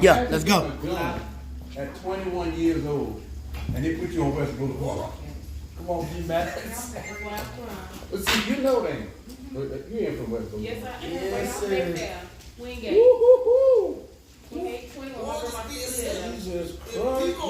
Yeah, let's go. At 21 years old, and they put you on West Boulevard. Come on, G-Max. But see, you know that. You ain't from West Boulevard. Yes, I am. Yes, Right sir. there. We ain't got Woo-hoo-hoo. we ain't 21. My grandma Jesus Christ.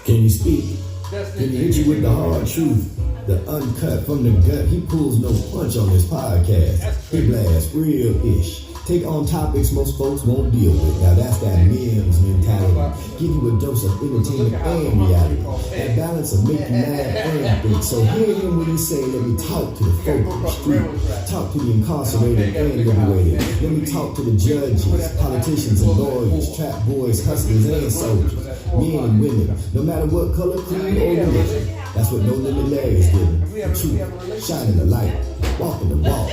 Can you speak? That's Can he hit you with the hard truth? The uncut from the gut. He pulls no punch on this podcast. He blasts real-ish. Take on topics most folks won't deal with. Now that's that Mims mentality. Give you a dose of entertainment and reality. That balance of make you mad and think. So hear him when he say, let me talk to the folk on the street. Talk to the incarcerated and liberated. Let me talk to the judges, politicians and lawyers, trap boys, hustlers and soldiers, men and women, no matter what color, creed or religion. That's what No Limit Larry is giving. The truth, shining the light, walking the walk,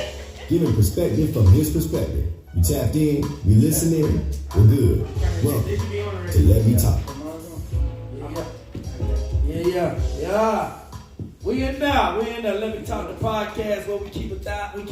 giving perspective from his perspective. You tapped in, we listening, we're good. Welcome to Let Me Talk. Yeah. We in there. Let Me Talk the podcast where we keep it 1,000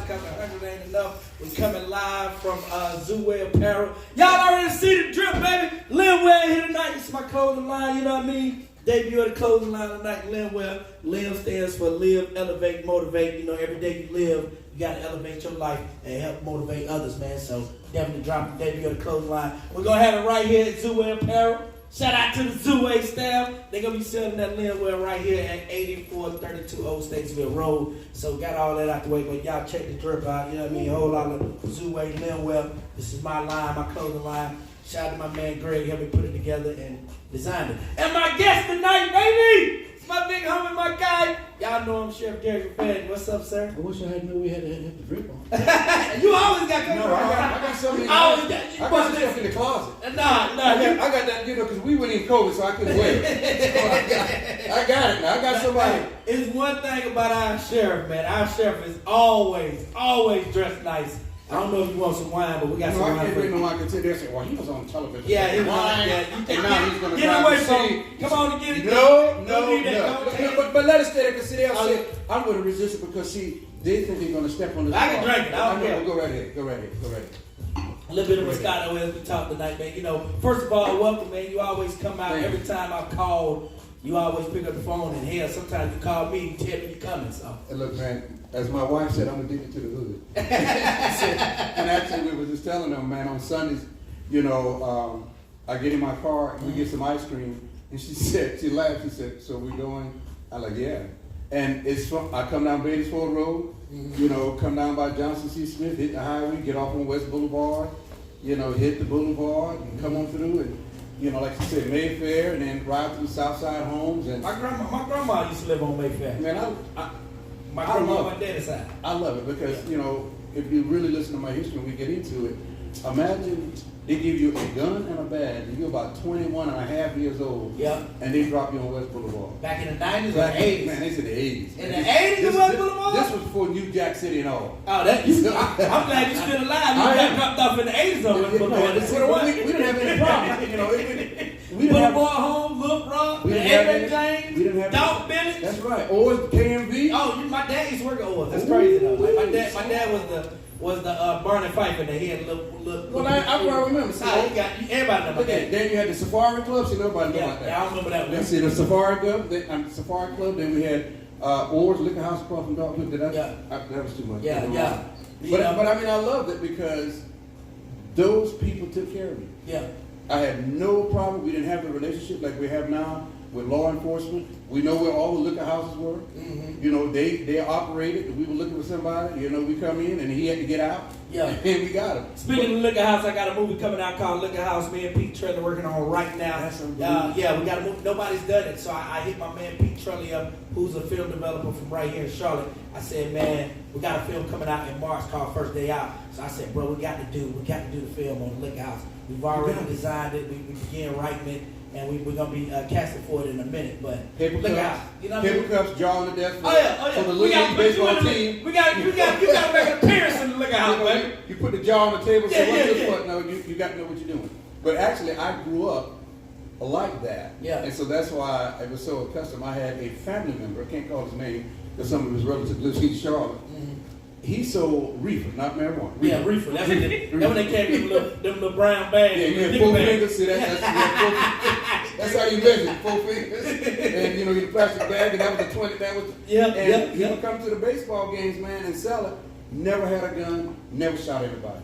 because 100 ain't enough. We coming live from Zoo Apparel. Y'all already see the drip, baby. Linwear here tonight. This is my clothing line, you know what I mean? Debut of the clothing line tonight, Linwear. Lim stands for live, elevate, motivate. You know, every day you live, you got to elevate your life and help motivate others, man. So definitely drop the debut of the clothing line. We're going to have it right here at Zoo Apparel. Shout out to the Zoo staff. They're going to be selling that Linwear right here at 8432 Old Statesville Road. So got all that out the way, but y'all check the drip out. You know what I mean? A whole lot of Zoo Linwear. This is my line, my clothing line. Shout out to my man Greg, helped me put it together and designed it. And my guest tonight, baby! It's my big homie, my guy. Y'all know I'm Chef Gary Mcfadden. What's up, sir? I wish I had known we had to have the drip on. You always got No, I got something. I got stuff in the closet. I I got that, because we went in COVID, so I couldn't wear it. So I got it now. I got somebody. It's one thing about our sheriff, man. Our sheriff is always dressed nice. I don't know if you want some wine, but we got some wine. I can't bring no wine because they'll say, well, he was on television. Yeah, he was. Wine, Yeah, and now he's going to get away from. Come on and get it. No. But let us stay there because they'll say, I'm going to resist it because, see, they think they're going to step on this. I can drink it. I don't care. Go right ahead. A little bit of Moscato as we talk tonight, man. You know, first of all, welcome, man. You always come out. Every time I've called, you always pick up the phone, and hell, sometimes you call me and tell me you're coming. So. And look, man, as my wife said, I'm addicted to the hood. And actually, we were just telling them, man, on Sundays, you know, I get in my car and we get some ice cream, and she laughed. She said, "So we going?" I'm like, "Yeah." And I come down Batesford Road, you know, come down by Johnson C. Smith, hit the highway, get off on West Boulevard, you know, hit the boulevard, and come on through, and you know, like you said, Mayfair, and then ride through Southside Homes. And my grandma used to live on Mayfair. Man, my grandma, my daddy's side. I love it because, you know, if you really listen to my history and we get into it, imagine they give you a gun and a badge, and you're about 21 and a half years old, and they drop you on West Boulevard. Back in the 90s or the 80s? Man, they said the 80s. In the 80s, West Boulevard? This was before New Jack City and all. Oh, I'm glad you're still alive. You got dropped off in the 80s on West Boulevard. We didn't have any problems. You know, we didn't have Boulevard Home, Look Rock, we didn't have any, James, we didn't have Dog Bennett. That's right. Oars, KMV. Oh, my dad used to work at Oars. That's crazy though. Like my dad was the Barney Fife, and he had a little. Well, I remember. See, everybody knows. Okay, then you had the Safari Club. See, nobody know about that. Yeah, I don't remember that one. Let's see, the Safari Club. Then we had Oars Liquor House across from Dogwood. That was too much. Yeah. But I mean, I loved it because those people took care of me. Yeah. I had no problem. We didn't have the relationship like we have now with law enforcement. We know where all the liquor houses were. Mm-hmm. You know, they operated. And we were looking for somebody. You know, we come in and he had to get out. Yeah. And we got him. Speaking of Liquor House, I got a movie coming out called Liquor House. Me and Pete Trelly working on right now. That's unbelievable. Yeah, we got a movie. Nobody's done it. So I hit my man Pete Trelly up, who's a film developer from right here in Charlotte. I said, man, we got a film coming out in March called First Day Out. So I said, bro, we got to do the film on Liquor House. We've already designed it. We began writing it. And we're going to be casting for it in a minute. But paper cups, you know what I mean? Paper cups, jaw on the desk Oh, yeah. for the Little League baseball team. You got to make an appearance in the Liquor House, baby. You put the jaw on the table, so what's this for? No, you got to know what you're doing. But actually, I grew up like that. Yeah. And so that's why I was so accustomed. I had a family member, I can't call his name, because some of his relatives live in Charlotte. Mm-hmm. he sold reefer, not marijuana. Yeah, reefer. That's when they came with them little brown bags. Yeah, you had 4 fingers. See, that's how you measure 4 fingers. And you know, your plastic bag, and that was a 20. That was. He would come to the baseball games, man, and sell it. Never had a gun. Never shot anybody.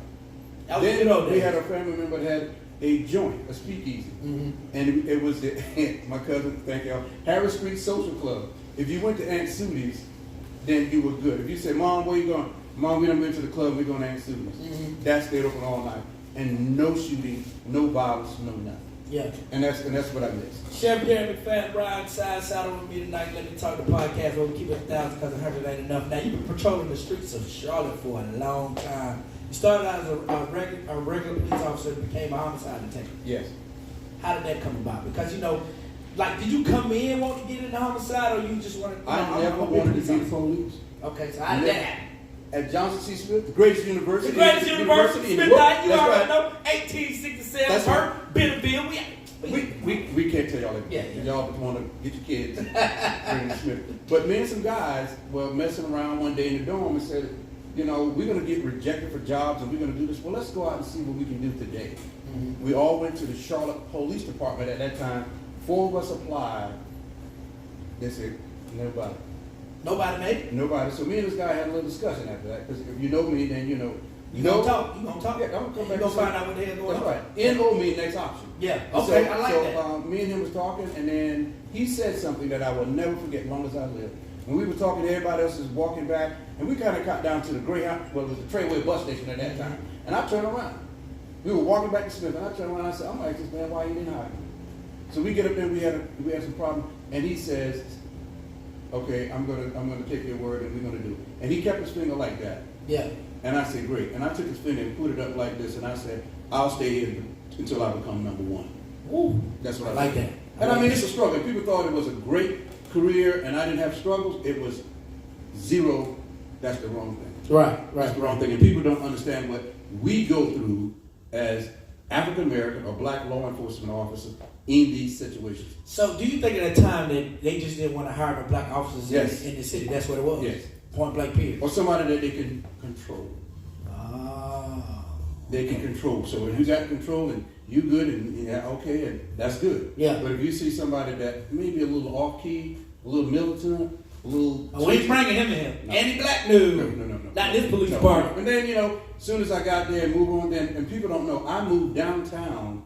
Then we had a family member that had a joint, a speakeasy, and it was my cousin. Thank y'all. Harris Street Social Club. If you went to Aunt Sudi's, then you were good. If you say, "Mom, where you going?" "Mom, we done been to the club. We're going to Aunt Sudi's." That stayed open all night, and no shooting, no violence, no nothing. Yeah. And that's what I miss. Chef Gary Mcfadden, riding side saddle with me tonight. Let me talk the podcast where we keep it 1,000 because 100 ain't enough. Now, you've been patrolling the streets of Charlotte for a long time. You started out as a regular police officer and became a homicide detective. Yes. How did that come about? Because, you know, like, did you come in wanting to get into homicide, or you just wanted to... I never wanted to be the police. Okay, so how did that happen? At Johnson C. Smith, the greatest university. The greatest university in the world. You already know. 1867, Hurt, Bentonville. We can't tell y'all that. Yeah. Y'all want to get your kids bring to Smith. But me and some guys were messing around one day in the dorm and said, you know, we're going to get rejected for jobs and we're going to do this. Well, let's go out and see what we can do today. We all went to the Charlotte Police Department at that time. 4 of us applied. They said, nobody. Nobody made it? Nobody. So me and this guy had a little discussion after that. Because if you know me, then you know. You gonna talk? You gonna talk? Yeah, I'm gonna come back. You gonna find out what the hell going on? That's right. N-O mean next option. Yeah. Okay, I like that. So me and him was talking, and then he said something that I will never forget as long as I live. When we were talking, everybody else was walking back, and we kind of got down to the Greyhound, well, it was the Trailway bus station at that time. And I turned around. We were walking back to Smith, and I turned around and I said, I'm like, this man, why you didn't hire me? So we get up there, we had some problem, and he says, okay, I'm gonna take your word, and we're gonna do it. And he kept his finger like that. Yeah. And I said, great. And I took his finger and put it up like this, and I said, I'll stay here until I become number 1. Woo. That's what I like that. And I mean, it's a struggle. People thought it was a great career, and I didn't have struggles. It was zero. That's the wrong thing. Right. That's the wrong thing. And people don't understand what we go through as African American or black law enforcement officers in these situations. So do you think at that time that they just didn't want to hire the black officers in the city? That's what it was? Yes. Point blank period. Or somebody that they can control. They can control. So if you got control and you good and okay, and that's good. Yeah. But if you see somebody that maybe a little off key, a little militant, a little... Oh, we ain't bringing him to him. No. Anti-black? No. Not this police department. And then, as soon as I got there and moved on, and people don't know, I moved downtown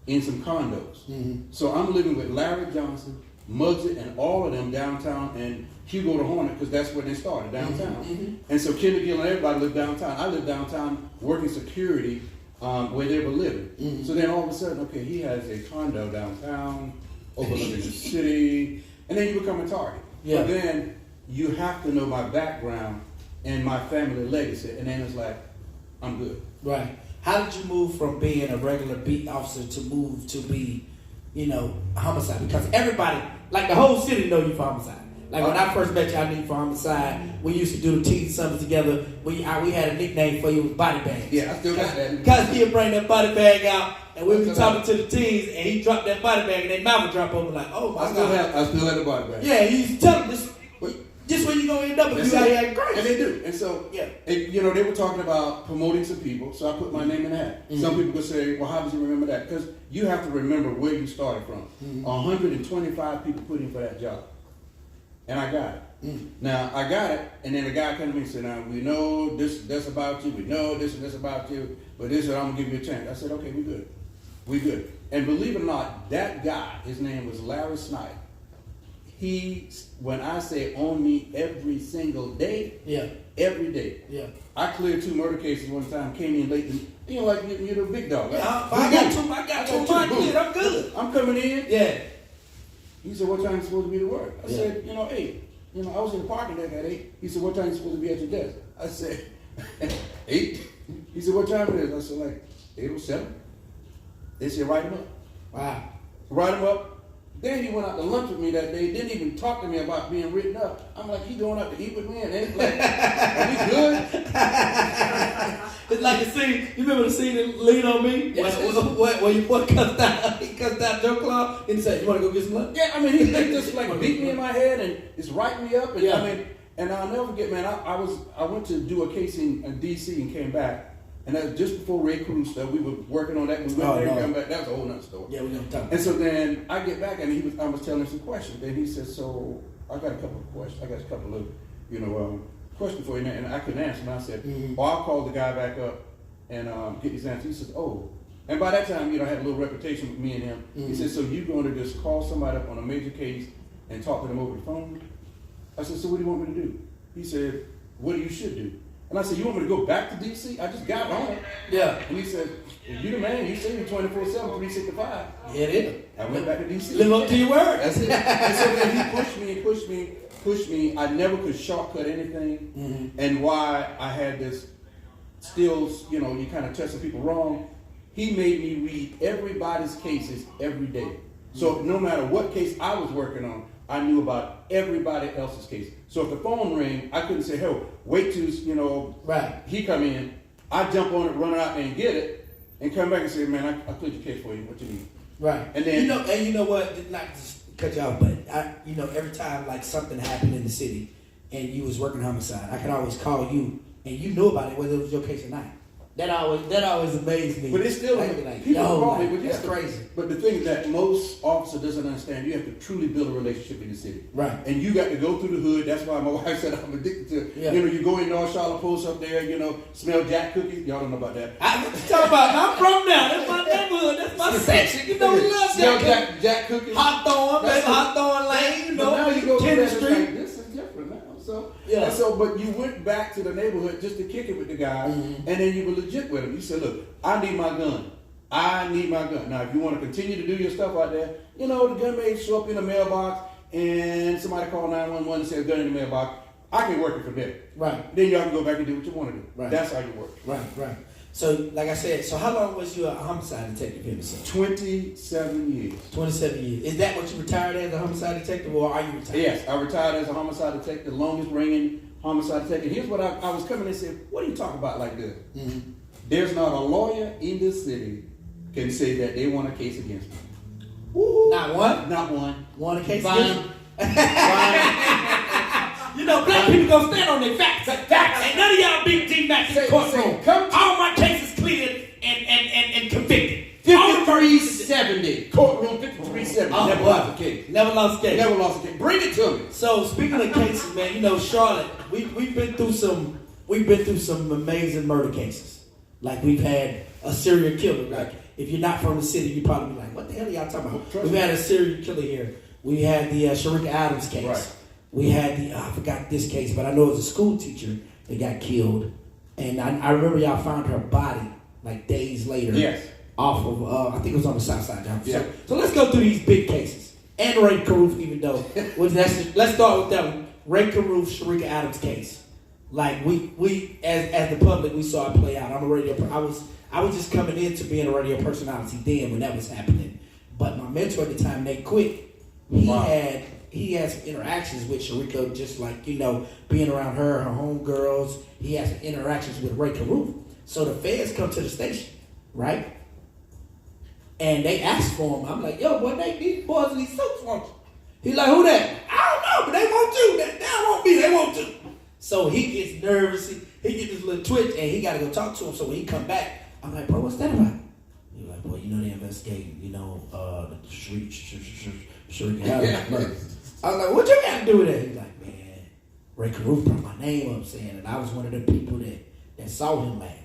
in some condos. Mm-hmm. So I'm living with Larry Johnson, Muggsy, and all of them downtown, and Hugo the Hornet, because that's where they started, downtown. Mm-hmm. And so Kendall Gill and everybody lived downtown. I lived downtown working security where they were living. Mm-hmm. So then all of a sudden, okay, he has a condo downtown, overlooking the city, and then you become a target. Yeah. But then you have to know my background and my family legacy, and then it's like, I'm good. Right. How did you move from being a regular beat officer to move to be, homicide? Because everybody, like the whole city know you for homicide. Like when I first met you, I knew you for homicide. We used to do the team summers together. We had a nickname for you, was Body Bag. Yeah, I still got that. Because he'd bring that body bag out, and we were talking to the teens, and he dropped that body bag, and their mouth would drop over like, oh my God. I still have the body bag. Yeah, he used to tell them this where you gonna end up if you out here acting crazy. And they do. And so, they were talking about promoting some people, so I put my name in the hat. Mm-hmm. Some people could say, well, how did you remember that? Because you have to remember where you started from. Mm-hmm. 125 people put in for that job. And I got it. Mm. Now, I got it, and then the guy came to me and said, now, we know that's about you, we know this and this about you, but this is, I'm going to give you a chance. I said, okay, we good. We good. And believe it or not, that guy, his name was Larry Snyder. He, when I say on me every single day, every day. Yeah. I cleared 2 murder cases one time, came in late, and you're the big dog. Yeah, I got two cleared, I'm good. I'm coming in. Yeah. He said, what time is supposed to be to work? I said, 8. I was in the parking deck at 8. He said, what time is supposed to be at your desk? I said, 8. He said, what time it is? I said, like 8 or 7. They said, write him up. Wow. Write him up. Then he went out to lunch with me that day, didn't even talk to me about being written up. I'm like, he going out to eat with me? And then he's like, are we good? It's like a scene, you remember the scene in Lean on Me? Yes. Where your boy cuts down Joe Claw and he said, you want to go get some lunch? Yeah, I mean, he just like beat me in my head and just write me up. And I mean, And I'll never forget, man. I went to do a case in D.C. and came back, and that was just before Ray Cruz stuff. We were working on that. We went there and come back. That was a whole nother story. Yeah, we're gonna talk. And so then I get back, and I was telling him some questions. And he said, "So I got a couple of questions. I got a couple of questions for you." And I couldn't answer. And I said, "Oh, I'll call the guy back up and get these answers." He says, "Oh." And by that time, I had a little reputation with me and him. He said, "So you're going to just call somebody up on a major case and talk to them over the phone?" I said, "So what do you want me to do?" He said, "What you should do." And I said, "You want me to go back to D.C.? I just got home." Yeah. And he said, "Well, you the man. You see me 24/7, 365. Yeah, it is. I went back to D.C. Live up to your word. That's it. And so then he pushed me. I never could shortcut anything. And why I had this still, you kind of testing people wrong. He made me read everybody's cases every day. So no matter what case I was working on, I knew about everybody else's case. So if the phone rang, I couldn't say, "Hey, wait till right. he come in." I jump on it, run out and get it, and come back and say, "Man, I cleared your case for you. What you need?" Right. And then you know what? Not just cut you off, but every time like something happened in the city and you was working homicide, I could always call you and you knew about it whether it was your case or not. That always amazed me. But it's still people call me, but that's crazy. But the thing is that most officer doesn't understand, you have to truly build a relationship in the city. Right. And you got to go through the hood. That's why my wife said I'm addicted to. Yeah. You go in North Charlotte Post up there. Smell Jack cookies. Y'all don't know about that. What you talking about? I'm from now. That's my neighborhood. That's my section. We love smell Jack Jack cookies. Hawthorne, baby. Hawthorne Lane. But now you go to Kennedy the Street. like, this is different now. So yeah. And so, but you went back to the neighborhood just to kick it with the guy, and then you were legit with him. You said, "Look, I need my gun. I need my gun." Now, if you want to continue to do your stuff out there, the gun may show up in the mailbox, and somebody call 911 and say a gun in the mailbox. I can work it from there. Right. Then y'all can go back and do what you want to do. Right. That's how you work. Right. So, like I said, how long was you a homicide detective here, sir? 27 years. 27 years. Is that what you retired as, a homicide detective, or are you retired? Yes, I retired as a homicide detective, the longest reigning homicide detective. Here's what I was coming and said, "What are you talking about like this?" There's not a lawyer in this city can say that they want a case against me. Woo. Not one? Not one. Want a case Fine. against black people gonna stand on their facts. Ain't none of y'all big D-Max in the courtroom. All my cases cleared and convicted. 5370. Courtroom 5370. Never lost a case. Never lost a case. Never lost a case. Bring it to me. So speaking of cases, man, Charlotte, we've been through some amazing murder cases. Like we've had a serial killer. Like if you're not from the city, you probably be like, "What the hell are y'all talking about?" We've had a serial killer here. We had the Sharika Adams case. Right. We had I forgot this case, but I know it was a school teacher that got killed. And I remember y'all found her body like days later. Yes. Off of, I think it was on the south side. Yeah. So let's go through these big cases. And Ray Carruth, even though. Let's start with that one. Ray Carruth, Sharika Adams case. Like we as the public, we saw it play out. I'm a radio. I was just coming into being a radio personality then when that was happening. But my mentor at the time, Nate Quick, he had some interactions with Sharika, just like, being around her homegirls. He had some interactions with Ray Carruth. So the feds come to the station, right? And they asked for him. I'm like, "Yo, boy, these boys in these suits want you." He's like, "Who that?" "I don't know, but they want you. They don't want me. They want you." So he gets nervous. He gets this little twitch, and he got to go talk to him. So when he come back, I'm like, "Bro, what's that about?" He's like, "Boy, they investigating, the Sharika Adams murder." I was like, "What you got to do with that?" He's like, "Man, Ray Carruth brought my name up saying that I was one of the people that saw him last."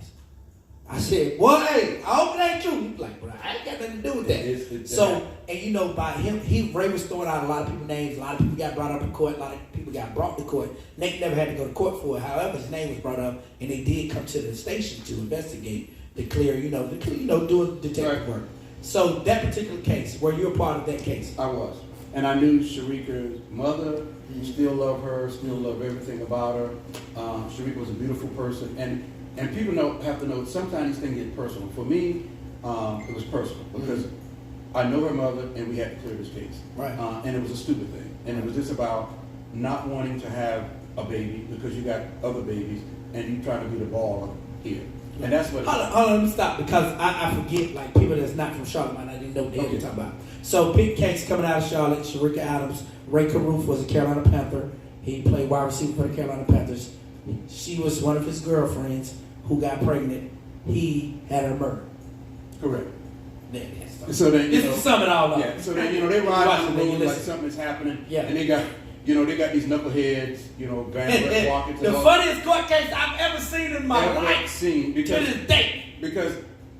I said, "Boy, hey, I hope it ain't true." He's like, "Bro, I ain't got nothing to do with that." By him, Ray was throwing out a lot of people's names. A lot of people got brought up in court. A lot of people got brought to court. Nate never had to go to court for it. However, his name was brought up, and they did come to the station to investigate, doing detective work. So that particular case, were you a part of that case? I was. And I knew Sharika's mother, still love her, still love everything about her. Sharika was a beautiful person. And people have to know, sometimes these things get personal. For me, it was personal because I know her mother and we had to clear this case. Right. And it was a stupid thing. And it was just about not wanting to have a baby because you got other babies and you try to be the baller here. And that's what. Hold on, let me stop because I forget, like, people that's not from Charlotte might not even know what the hell you're talking about. So, big case coming out of Charlotte, Sharika Adams. Ray Carruth was a Carolina Panther. He played wide receiver for the Carolina Panthers. She was one of his girlfriends who got pregnant. He had her murdered. Correct. So then, you this know, is sum it all up. Yeah. So then, they ride on the road like something is happening. Yeah. And they got these knuckleheads, van walking. The funniest court case I've ever seen in my life. To this day. Because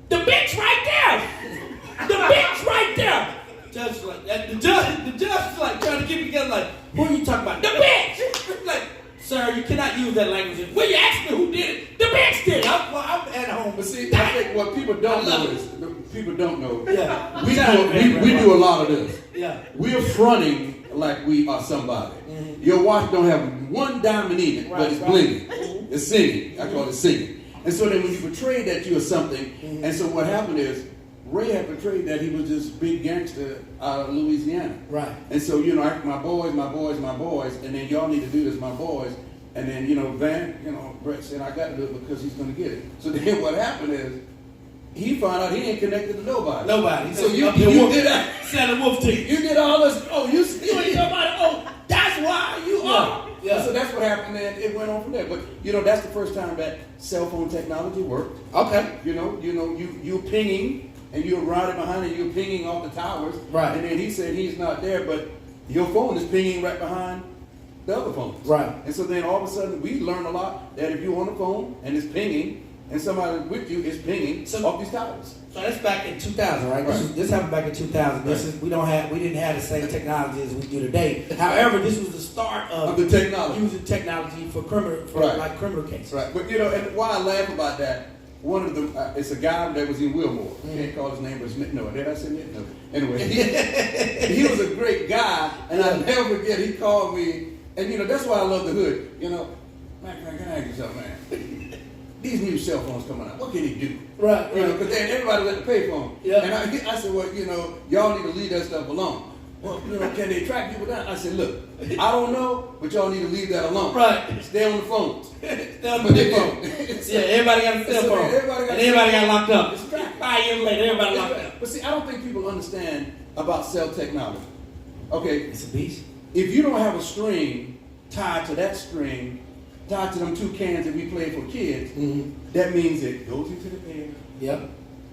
the bitch right there. The bitch right there. Judge like that. The judge is like trying to keep it together. Like, who are you talking about? The bitch. Like, sir, you cannot use that language. Well, you asked me who did it. The bitch did it. I'm at home. But see, I think what people don't know is people don't know. Yeah. We do a lot of this. Yeah. We're fronting like we are somebody. Mm-hmm. Your watch don't have one diamond in it, but it's blinging. Mm-hmm. It's singing. I call it singing. And so then when you portray that you are something, and so what happened is Ray had portrayed that he was this big gangster out of Louisiana. Right. And so, my boys, and then y'all need to do this, my boys. And then, Brett said, I got to do it because he's going to get it. So then what happened is, he found out he ain't connected to nobody. Nobody. So you did that. Selling wolf teeth. You did all this. Oh, you ain't nobody. Oh, that's why you are. Yeah. So that's what happened, and it went on from there. But that's the first time that cell phone technology worked. Okay. You're pinging, and you're riding behind, and you're pinging off the towers. Right. And then he said he's not there, but your phone is pinging right behind the other phones. Right. And so then all of a sudden we learned a lot that if you're on the phone and it's pinging, and somebody with you is pinging off these towers. So that's back in 2000, right? This happened back in 2000. Right. We didn't have the same technology as we do today. However, this was the start of the technology, using technology for criminal cases. Right. But and why I laugh about that, one of them, it's a guy that was in Wilmore. Mm-hmm. I can't call his name, but it's no. Did I say that? No. Anyway, he was a great guy, and I'll never forget. He called me, and that's why I love the hood. Man, can I ask you something, man? These new cell phones coming out, what can he do? Right. Because then everybody let the pay phone. Yeah. And I said, well, y'all need to leave that stuff alone. Well, can they track people down? I said, look, I don't know, but y'all need to leave that alone. Right. Stay on the phones. Stay on the phone. Yeah, everybody got a cell phone. Everybody got locked up. 5 years later, everybody locked up. But see, I don't think people understand about cell technology. Okay. It's a beast. If you don't have a string tied to that string, tied to them 2 cans that we play for kids, that means it goes into the air. Yep.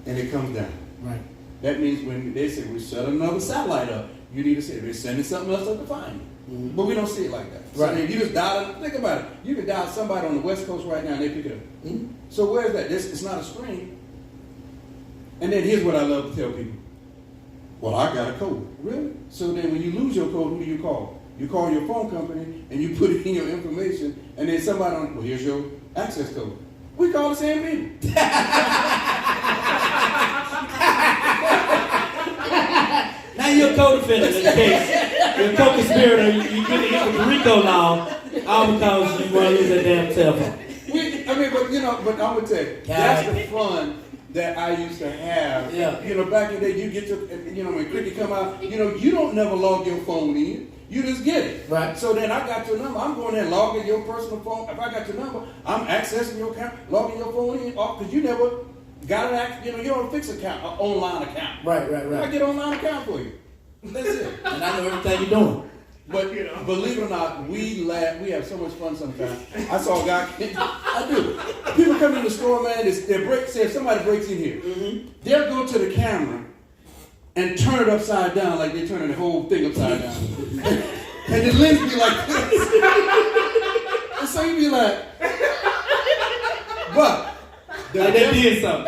And it comes down. Right. That means when they say we set another satellite up, you need to say they're sending something else up to find you. Mm-hmm. But we don't see it like that. Right. So you just dial. Think about it. You could dial somebody on the West Coast right now and they pick it up. Mm-hmm. So where is that? It's not a string. And then here's what I love to tell people. Well, I got a code. Really? So then when you lose your code, who do you call? You call your phone company and you put in your information, and then somebody well, here's your access code. We call the same people. Now you're a co-defendant in the case. You're a co-conspirator. You get the RICO law all because you want to use that damn cell phone. But I'm gonna tell you, that's the fun that I used to have. Yeah. Back in the day, you get to, when Cricket come out, you don't never log your phone in. You just get it. Right. So then I got your number. I'm going there and logging your personal phone. If I got your number, I'm accessing your account, logging your phone in, because you never got an you don't fix account, an online account. Right. I get an online account for you. That's it. And I know everything you're doing. But believe it or not, we laugh. We have so much fun sometimes. I saw a guy. I do. People come in the store, man. Say if somebody breaks in here, they'll go to the camera and turn it upside down like they're turning the whole thing upside down. And the lens be like this. And so you be like, but that did something.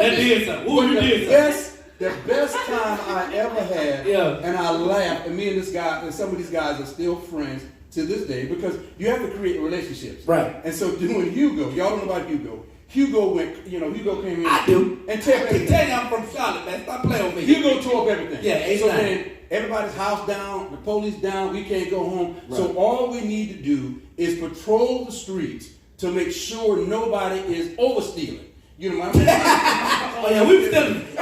The best time I ever had, and I laughed, and me and this guy, and some of these guys are still friends to this day, because you have to create relationships. Right. And so doing Hugo, y'all don't know about Hugo. Hugo went, Hugo came in. I do. And tell you I'm from Charlotte, man. Stop playing with me. Hugo tore up everything. Yeah, so then everybody's house down, the police down, we can't go home. Right. So all we need to do is patrol the streets to make sure nobody is overstealing. You know what I mean? Oh yeah, we were stealing. I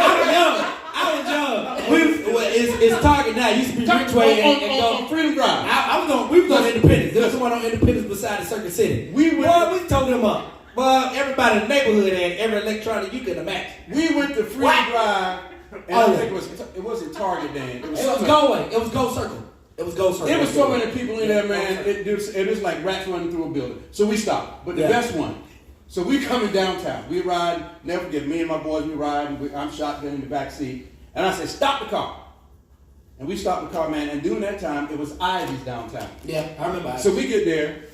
was young. It's Target now. It used to be Ridgeway and go Freedom Drive. We was on Independence. There was someone on Independence beside the Circuit City. We told them up. Well, everybody in the neighborhood had every electronic you could imagine. We went to Freedom Drive, and I think it wasn't Target then. It was Go Away. It was Go Circle. It was Ghost Hunt. It was so many people in there, man. It was like rats running through a building. So we stopped. But the best one. So we coming downtown. We ride. Never forget, me and my boys, we ride. I'm shotgun in the back seat. And I said, stop the car. And we stopped the car, man. And during that time, it was Ivy's downtown. Yeah, I remember Ivy's. So we get there.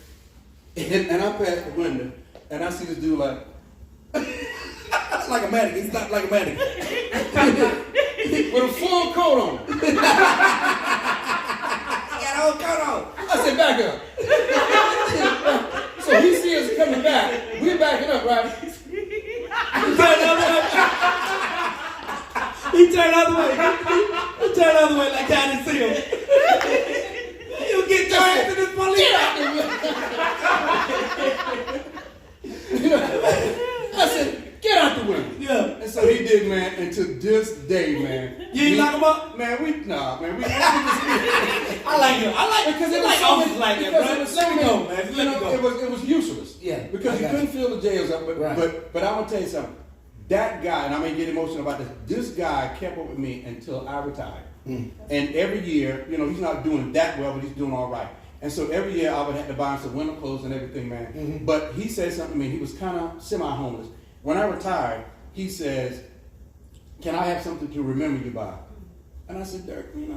And I pass the window. And I see this dude like. Like a mannequin. He's not like a mannequin. With a full coat on. He got a whole coat on. I said, back up. So he sees us coming back. We're backing up, right? He turned the other way. He turned the other way like I didn't see him. You get your ass to this police. I said, get out the window. Yeah. And so he did, man. And to this day, man. You ain't lock him up? Man, we just. I like him. I like because it. It was Let me go, man. Let me go. It was useless. Yeah. Because you couldn't fill the jails up. But I'm gonna tell you something. That guy, and I may get emotional about this. This guy kept up with me until I retired. And every year, he's not doing that well, but he's doing all right. And so every year I would have to buy him some winter clothes and everything, man. But he said something to me. He was kind of semi-homeless. When I retired, he says, "Can I have something to remember you by?" And I said, "Dirk, man,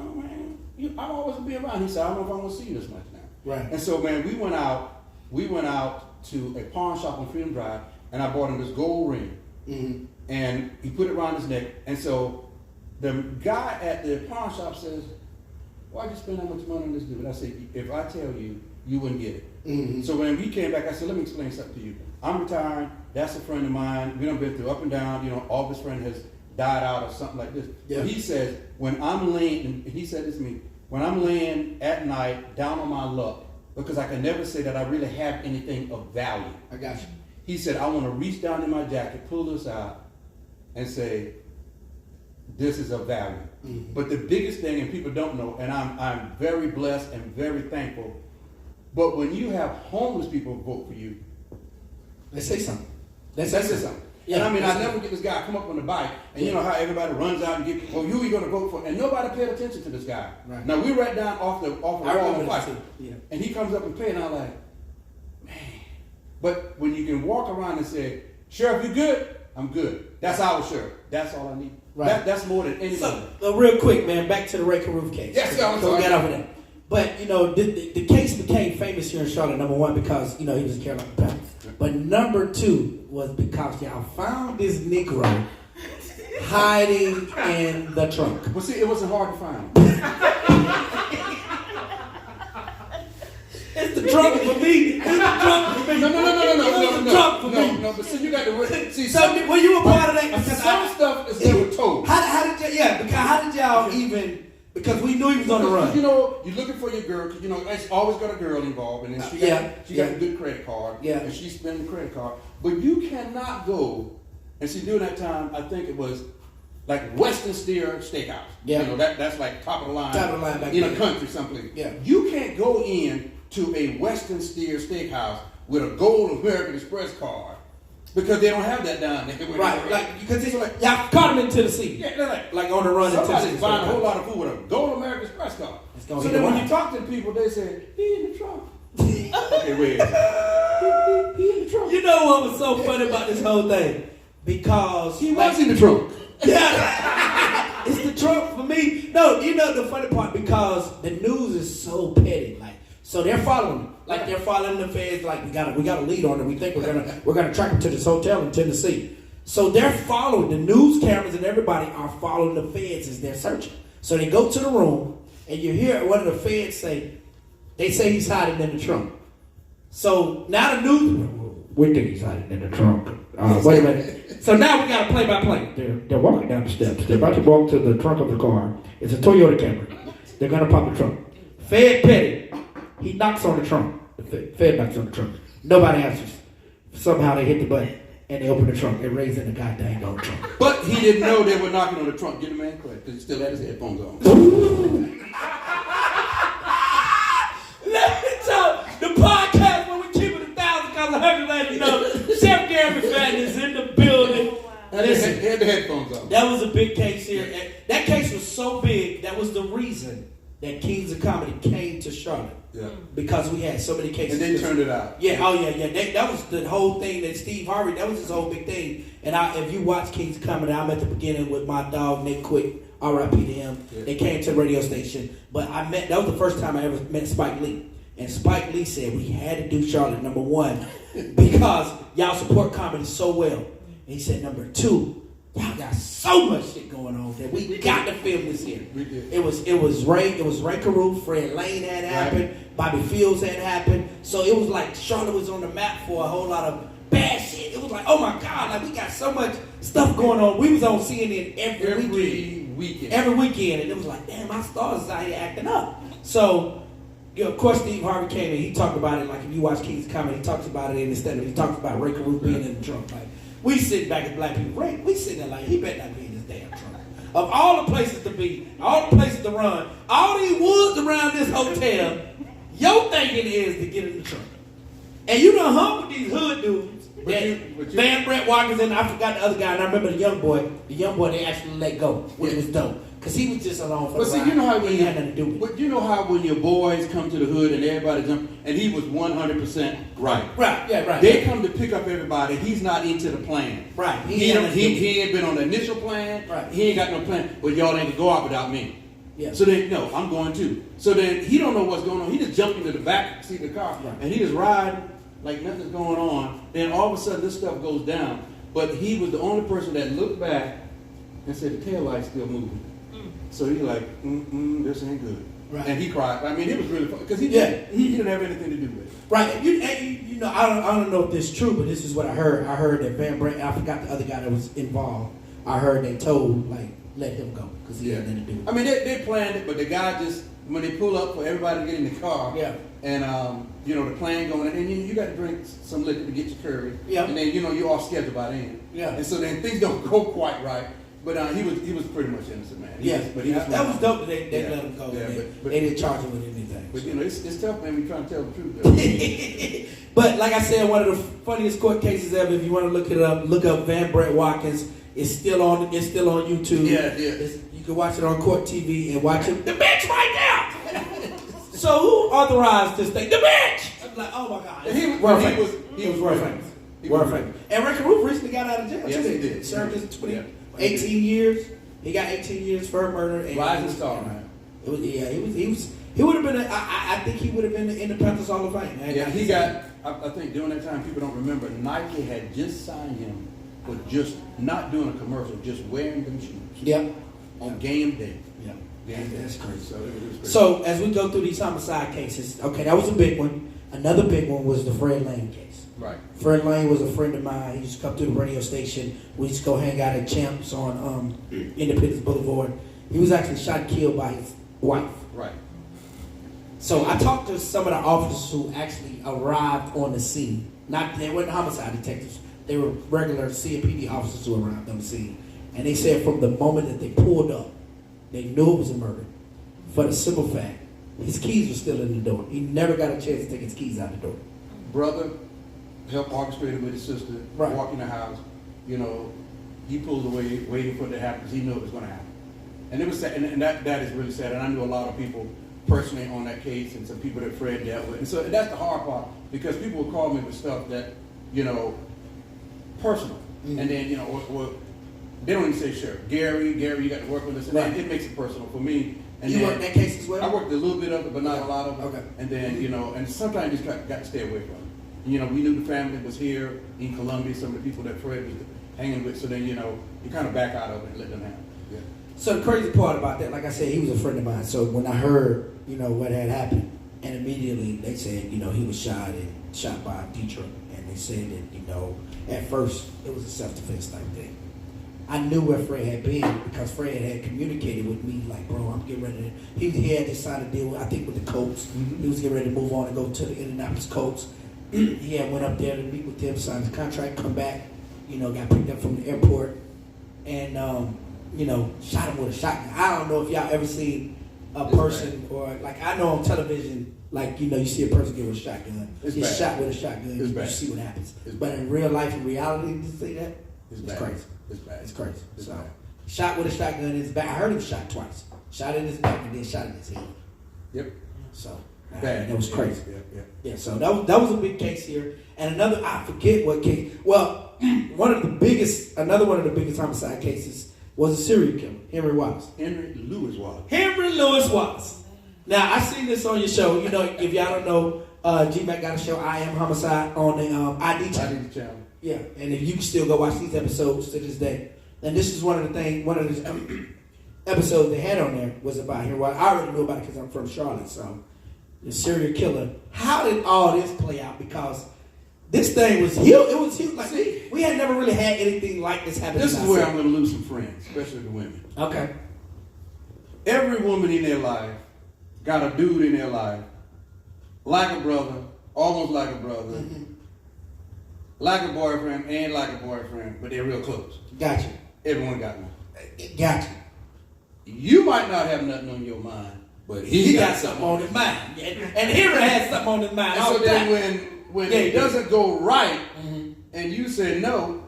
I'll always be around." He said, "I don't know if I want to see you this much now." Right. And so, man, we went out to a pawn shop on Freedom Drive, and I bought him this gold ring. And he put it around his neck. And so the guy at the pawn shop says, "Why'd you spend that much money on this dude?" And I said, "If I tell you, you wouldn't get it." So when we came back, I said, "Let me explain something to you. I'm retiring. That's a friend of mine. We done been through up and down. All of his friend has died out or something like this." Yeah. But he says, when I'm laying, and he said this to me, when I'm laying at night down on my luck, because I can never say that I really have anything of value. I got you. He said, I want to reach down in my jacket, pull this out, and say, this is of value. But the biggest thing, and people don't know, and I'm very blessed and very thankful, but when you have homeless people vote for you, Let's say something. let's say something. Yeah, and I never get this guy come up on the bike, and you know how everybody runs out and get, well, who are you going to vote for? And nobody paid attention to this guy. Right. Now, we right down off the wall and fight. Yeah. And he comes up and pay, and I'm like, man. But when you can walk around and say, "Sheriff, you good?" I'm good. That's our sheriff. That's all I need. Right. That's more than anything. So, real quick, man, back to the Ray Caruth case. Yes, sir. So we got over that. But, the case became famous here in Charlotte, number one, because, he was a Carolina Panther. But number two was because y'all found this Negro hiding in the trunk. Well, see, it wasn't hard to find. It's the trunk for me. It's the trunk for me. No. It's the trunk for me. No, but see, you got to see. So, were you a part of that? Because some stuff is never told. How did y'all even? Because we knew he was on the run. You're looking for your girl. It's always got a girl involved, and then she got a good credit card. Yeah. And she's spending the credit card. But you cannot go. And see, during that time, I think it was like Western Steer Steakhouse. Yeah. That's like top of the line. Top of the line back in then. a country someplace. Yeah. You can't go in to a Western Steer Steakhouse with a gold American Express card because they don't have that down there. Right, because y'all caught him in Tennessee. Yeah, they're like on the run in Tennessee. Somebody's buying a whole lot of food with a gold American Express card. So then when you talk to the people, they say, "He in the trunk." Okay, wait. He in the trunk. You know what was so funny about this whole thing? Because he was in the trunk. Yeah, it's the trunk for me. No, the funny part, because the news is so petty, so they're following him. They're following the feds. We got a lead on it. We think we're gonna track him to this hotel in Tennessee. So they're following the news cameras, and everybody are following the feds as they're searching. So they go to the room, and you hear one of the feds say, "They say he's hiding in the trunk." So now the news, we think he's hiding in the trunk. Wait a minute. So now we got a play-by-play. They're walking down the steps. They're about to walk to the trunk of the car. It's a Toyota Camry. They're gonna pop the trunk. Fed Petty. He knocks on the trunk. The Fed knocks on the trunk. Nobody answers. Somehow they hit the button and they open the trunk. They're raising the goddamn old trunk. But he didn't know they were knocking on the trunk. Get the man credit because he still had his headphones on. Let me tell the podcast when we keep it 1,000 because I heard let you know Chef Gary Mcfadden is in the building. Listen, he had the headphones on. That was a big case here. That case was so big. That was the reason that Kings of Comedy came to Charlotte. Yeah. Because we had so many cases. And they turned it out. Yeah, oh yeah. That was the whole thing that Steve Harvey, that was his whole big thing. And if you watch Kings of Comedy, I'm at the beginning with my dog, Nick Quick, R.I.P. to him. Yeah. They came to the radio station. But that was the first time I ever met Spike Lee. And Spike Lee said we had to do Charlotte, number one, because y'all support comedy so well. And he said, number two, y'all got so much shit going on that we got to film this here. It was Ray Carew, Fred Lane had happened, right. Bobby Fields had happened. So it was like Charlotte was on the map for a whole lot of bad shit. It was like, oh my God, like we got so much stuff going on. We was on CNN every weekend. Every weekend. And it was like, damn, my stars is out here acting up. So, of course, Steve Harvey came in. He talked about it. Like if you watch King's Comedy, he talks about it instead of he talks about Ray Carew being in the trunk. Like we sitting back as black people. Ray, we sitting there like he better not be in this damn trunk. Of all the places to be, all the places to run, all these woods around this hotel, your thinking is to get in the trunk. And you done hung with these hood dudes. Van Brett Watkins and I forgot the other guy, and I remember the young boy. The young boy they actually let go, which was dope. Because he was just along for the ride. You know how he had nothing to do with it. But you know how when your boys come to the hood and everybody jump, and he was 100% right. Right, yeah, right. They come to pick up everybody. He's not into the plan. Right. He ain't been on the initial plan. Right. He ain't got no plan. But y'all ain't gonna go out without me. Yeah. So then, no, I'm going too. So then he don't know what's going on. He just jumped into the back seat of the car, right. And he just riding like nothing's going on. Then all of a sudden this stuff goes down. But he was the only person that looked back and said the tail light's still moving. So he's like, this ain't good. Right. And he cried. I mean, it was really fun because he didn't have anything to do with it. Right. And you know, I don't know if this is true, but this is what I heard. I heard that Van Brent, I forgot the other guy that was involved. I heard they told, like, let him go because he had nothing to do with it. I mean, they planned it, but the guy just, when they pull up for everybody to get in the car, and, you know, the plane going, and then you got to drink some liquor to get your curry. Yeah. And then, you know, you're off schedule by then. Yeah. And so then things don't go quite right. But he was pretty much innocent, man. That was dope that they let him go. Yeah, but they didn't charge him with anything. But you know, it's tough, man. We trying to tell the truth. But like I said, one of the funniest court cases ever. If you want to look it up, look up Van Brett Watkins. It's still on YouTube. Yeah. You can watch it on Court TV and watch it. The bench right now. So who authorized this thing? The bench. I'm like, oh my God. He was world famous. World famous. And Rick Roof recently got out of jail. Yes, he did. Served his 18 years. He got 18 years for murder. And rising star, man. He would have been. I think he would have been in the Panthers Hall of Fame. Yeah, he got. I think during that time, people don't remember. Nike had just signed him for just not doing a commercial, just wearing them shoes. Yep. On game day. Yeah. Game day. That's crazy. So, it was crazy. So as we go through these homicide cases, okay, that was a big one. Another big one was the Fred Lane case. Right. Fred Lane was a friend of mine. He used to come to the radio station. We used to go hang out at Champs on Independence Boulevard. He was actually shot and killed by his wife. Right. So I talked to some of the officers who actually arrived on the scene. They weren't homicide detectives. They were regular CMPD officers who arrived on the scene. And they said from the moment that they pulled up, they knew it was a murder. For the simple fact, his keys were still in the door. He never got a chance to take his keys out the door. Brother helped orchestrate it with his sister, walk in the house. You know, he pulled away, waiting for it to happen because he knew it was going to happen. And it was sad, and that is really sad. And I knew a lot of people personally on that case and some people that Fred dealt with. And so that's the hard part because people will call me with stuff that, you know, personal. Mm-hmm. And then, you know, or they don't even say sheriff. Gary, you got to work with us. And it makes it personal for me. And you worked that case as well? I worked a little bit of it, but not a lot of it. Okay. And then, you know, and sometimes you just got to stay away from it. You know, we knew the family was here in Columbia, some of the people that Fred was hanging with. So then, you know, you kind of back out of it and let them handle it. Yeah. So the crazy part about that, like I said, he was a friend of mine. So when I heard, you know, what had happened, and immediately they said, you know, he was shot by a D-truck. And they said that, you know, at first it was a self-defense type thing. I knew where Fred had been because Fred had communicated with me, like, bro, I'm getting ready to. He had decided to deal with, I think, with the Colts. Mm-hmm. He was getting ready to move on and go to the Indianapolis Colts. He had went up there to meet with them, signed his contract, come back, you know, got picked up from the airport, and you know, shot him with a shotgun. I don't know if y'all ever seen a person or like I know on television, like you know, you see a person get with a shotgun, get shot with a shotgun, you see what happens. But in real life, in reality, to see that, it's crazy. It's bad. It's crazy. It's so, bad. shot with a shotgun in his back. I heard him shot twice. Shot in his back and then shot in his head. Yep. So Bad. that was crazy. Yep. Yeah, so that was a big case here. And another, I forget what case. Well, another one of the biggest homicide cases was a serial killer, Henry Wallace. Henry Louis Wallace. Now, I seen this on your show. You know, if y'all don't know, G-Mac got a show, I Am Homicide, on the ID channel. Yeah, and if you can still go watch these episodes to this day. And this is one of the episodes they had on there was about Henry Wallace. I already knew about it because I'm from Charlotte, so the serial killer. How did all this play out? Because this thing was huge. It was huge. Like, we had never really had anything like this happen. This is where I'm going to lose some friends, especially the women. Okay. Every woman in their life got a dude in their life, like a brother, almost like a brother, like a boyfriend, and like a boyfriend, but they're real close. Gotcha. Everyone got one. Gotcha. You might not have nothing on your mind, but he got something on his mind. And Henry had something on his mind. And so then when it doesn't go right, and you say no,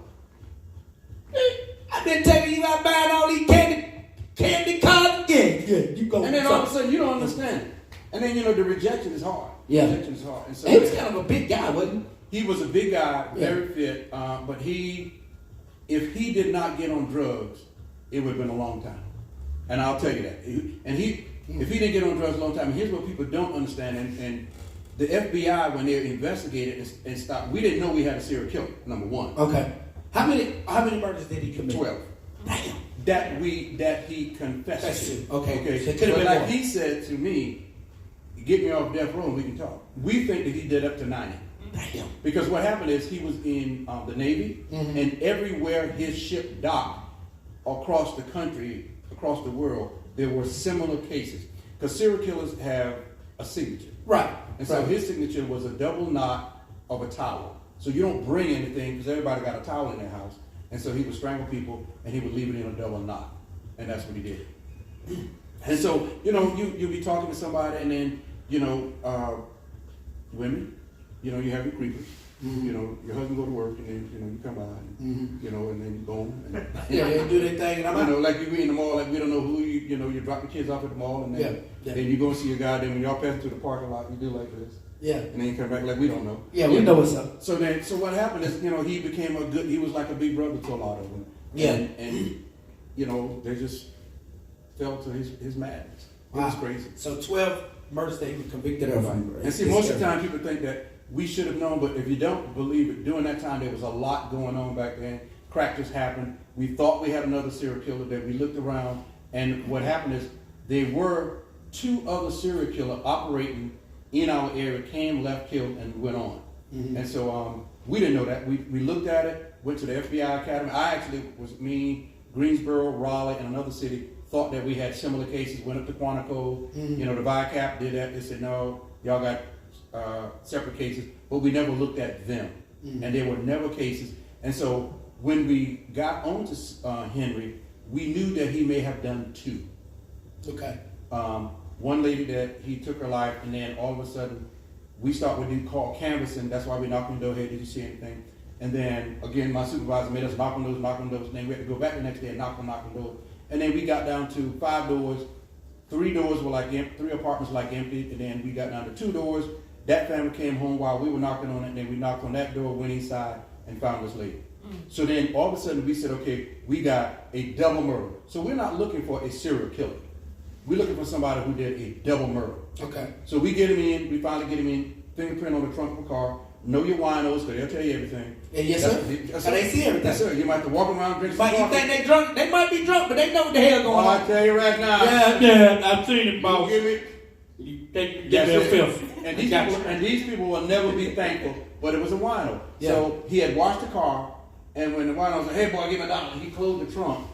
I've been taking you out buying all these candy cards. Yeah, you go. And then all of a sudden you don't understand it. And then, the rejection is hard. Yeah. Rejection is hard. And so he was kind of a big guy, wasn't he? He was a big guy, very fit, but if he did not get on drugs, it would have been a long time. And I'll tell you that. If he didn't get on drugs a long time, and here's what people don't understand, and the FBI, when they investigated and stopped, we didn't know we had a serial killer, number one. Okay. How many murders did he commit? 12. Damn. That he confessed to. Okay. But like he said to me, get me off death row and we can talk. We think that he did up to 90. Damn. Because what happened is he was in the Navy, and everywhere his ship docked across the country, across the world, there were similar cases. Because serial killers have a signature. Right. And so his signature was a double knot of a towel. So you don't bring anything because everybody got a towel in their house. And so he would strangle people and he would leave it in a double knot. And that's what he did. And so, you'll be talking to somebody and then, women, you have your creepers. Your husband go to work and then, you come by and, and then you go home. And, they do their thing. And like you in the mall, like we don't know who you drop the kids off at the mall and then, then you go and see your guy. Then when y'all pass through the parking lot, you do like this. Yeah. And then you come back like we don't know. Yeah, we know what's up. So what happened is, he became he was like a big brother to a lot of them. Yeah. And they just fell to his madness. It was crazy. So 12 murders that he was convicted of. And see, most of the time people think that we should have known, but if you don't believe it, during that time there was a lot going on back then. Crack just happened. We thought we had another serial killer. That we looked around, and what happened is there were 2 other serial killers operating in our area, came, left, killed, and went on. And so we didn't know that. We looked at it, went to the FBI Academy. I actually me, Greensboro, Raleigh, and another city thought that we had similar cases. Went up to Quantico. The VICAP did that. They said, no, y'all got separate cases, but we never looked at them. And there were never cases. And so when we got onto Henry, we knew that he may have done 2. Okay. One lady that he took her life, and then all of a sudden we start what we call canvassing. That's why we knocked on the door. Hey, did you see anything? And then again, my supervisor made us knock on doors. And then we had to go back the next day and knock on doors. And then we got down to 5 doors. 3 doors were like 3 apartments like empty, and then we got down to 2 doors. That family came home while we were knocking on it, and then we knocked on that door, went inside, and found this lady. So then all of a sudden we said, okay, we got a double murder. So we're not looking for a serial killer. We're looking for somebody who did a double murder. Okay. So we get him in, we finally get him in, fingerprint on the trunk of the car, know your winos, because they'll tell you everything. Yes, sir. They see everything. Yes, sir. You might have to walk around, drink some coffee. You think they drunk? They might be drunk, but they know what the hell going on. I tell you right now. Yeah, I've seen it, boss. Give me a fifth. And these people will never be thankful, but it was a wino. Yeah. So he had washed the car, and when the wino said, hey boy, give me $1, he closed the trunk